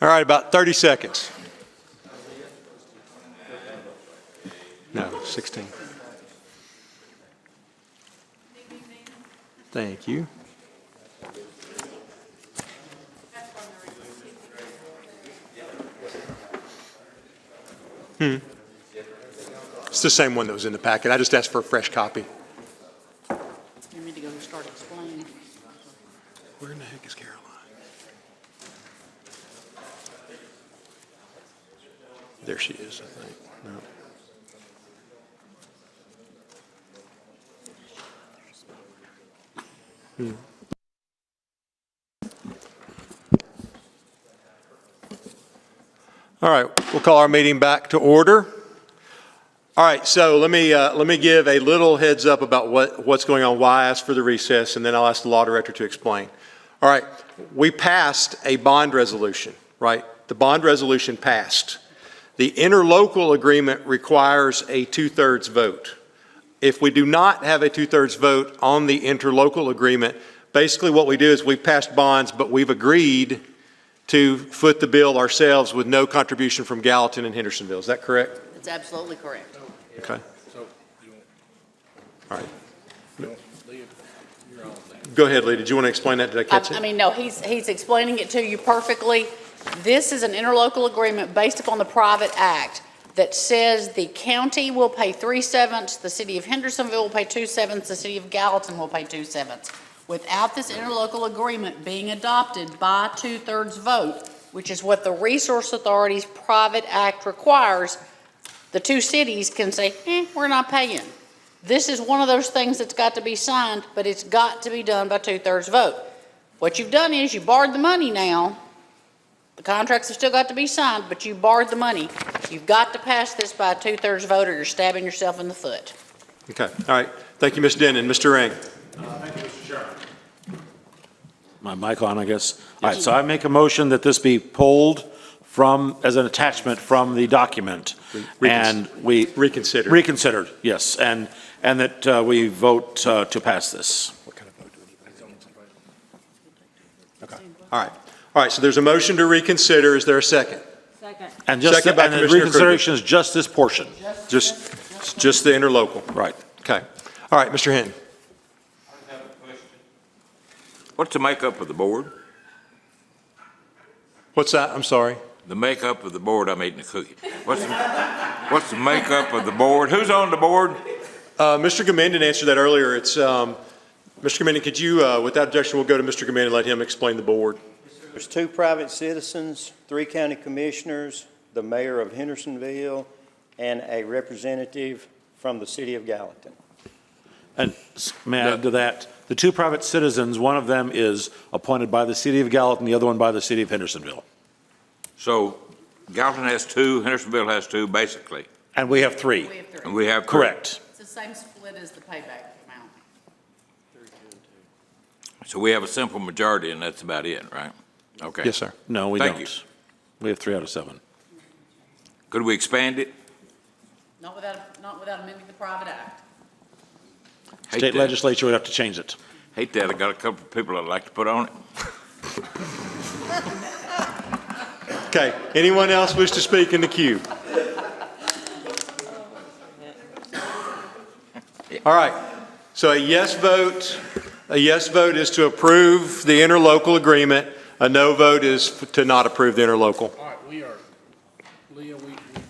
All right, about 30 seconds. No, 16. Thank you. It's the same one that was in the packet. I just asked for a fresh copy. You need to go and start explaining. Where in the heck is Caroline? There she is, I think. No. All right, we'll call our meeting back to order. All right, so let me give a little heads up about what's going on, why I asked for the recess, and then I'll ask the law director to explain. All right, we passed a bond resolution, right? The bond resolution passed. The interlocal agreement requires a 2/3 vote. If we do not have a 2/3 vote on the interlocal agreement, basically what we do is we've passed bonds, but we've agreed to foot the bill ourselves with no contribution from Gallatin and Hendersonville. Is that correct? It's absolutely correct. Okay. All right. Go ahead, Lee. Did you want to explain that? Did I catch it? I mean, no, he's explaining it to you perfectly. This is an interlocal agreement based upon the private act that says the county will pay 3/7, the city of Hendersonville will pay 2/7, the city of Gallatin will pay 2/7. Without this interlocal agreement being adopted by 2/3 vote, which is what the Resource Authority's private act requires, the two cities can say, we're not paying. This is one of those things that's got to be signed, but it's got to be done by 2/3 vote. What you've done is you borrowed the money now. The contracts have still got to be signed, but you borrowed the money. You've got to pass this by a 2/3 vote or you're stabbing yourself in the foot. Okay. All right. Thank you, Ms. Denon. Mr. Ring. Thank you, Mr. Chairman. My mic on, I guess. All right, so I make a motion that this be pulled from, as an attachment from the document. And we. Reconsidered. Reconsidered, yes. And that we vote to pass this. What kind of vote do we need? Okay. All right. All right, so there's a motion to reconsider. Is there a second? Second. And just, Second by and the Commissioner reconsideration is just this portion. Just the interlocal. Right. Okay. All right, Mr. Hinton. What's the makeup of the board? What's that? I'm sorry. The makeup of the board, I'm eating a cookie. What's the makeup of the board? Who's on the board? Mr. Gamendan answered that earlier. It's, Mr. Gamendan, could you, without objection, we'll go to Mr. Gamendan and let him explain the board. There's 2 private citizens, 3 county commissioners, the mayor of Hendersonville, and a representative from the city of Gallatin. And may I add to that, the two private citizens, one of them is appointed by the city of Gallatin, the other one by the city of Hendersonville. So Gallatin has two, Hendersonville has two, basically. And we have three. We have three. And we have. Correct. It's the same split as the payback amount. So we have a simple majority, and that's about it, right? Okay. Yes, sir. No, we Thank don't. you. We have 3 out of 7. Could we expand it? Not without amending the private act. Hate State that. legislature would have to change it. Hate that. I got a couple of people I'd like to put on it. Okay, anyone else wish to speak in the queue? All right, so a yes vote is to approve the interlocal agreement. A no vote is to not approve the interlocal. All right, Leah, we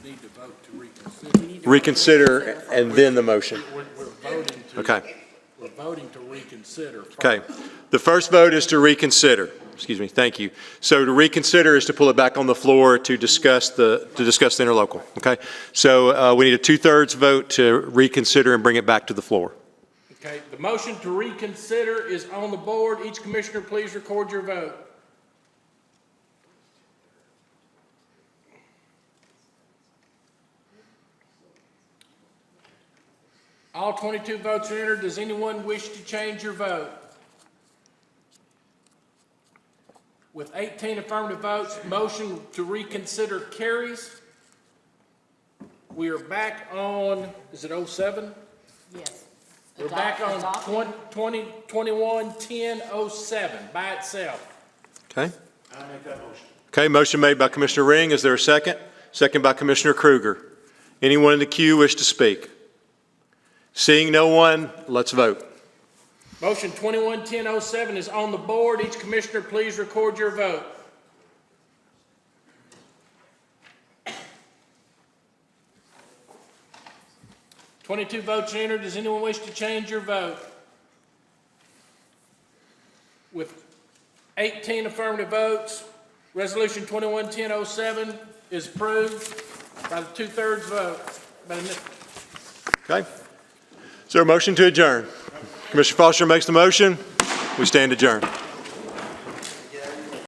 need to vote to reconsider. Reconsider and then the motion. We're voting to. Okay. We're voting to reconsider. Okay, the first vote is to reconsider. Excuse me, thank you. So to reconsider is to pull it back on the floor to discuss the interlocal, okay? So we need a 2/3 vote to reconsider and bring it back to the floor. Okay, the motion to reconsider is on the board. Each commissioner, please record your vote. All 22 votes are entered. Does anyone wish to change your vote? With 18 affirmative votes, motion to reconsider carries. We are back on, is it 07? Yes. We're back on 2021-10-07 by itself. Okay? I make that motion. Okay, motion made by Commissioner Ring. Is there a second? Second by Commissioner Kruger. Anyone in the queue wish to speak? Seeing no one, let's vote. Motion 21-10-07 is on the board. Each commissioner, please record your vote. $22 votes are entered. Does anyone wish to change your vote? With 18 affirmative votes, Resolution 21-10-07 is approved by the 2/3 vote. Okay? Is there a motion to adjourn? Commissioner Foster makes the motion. We stand adjourned.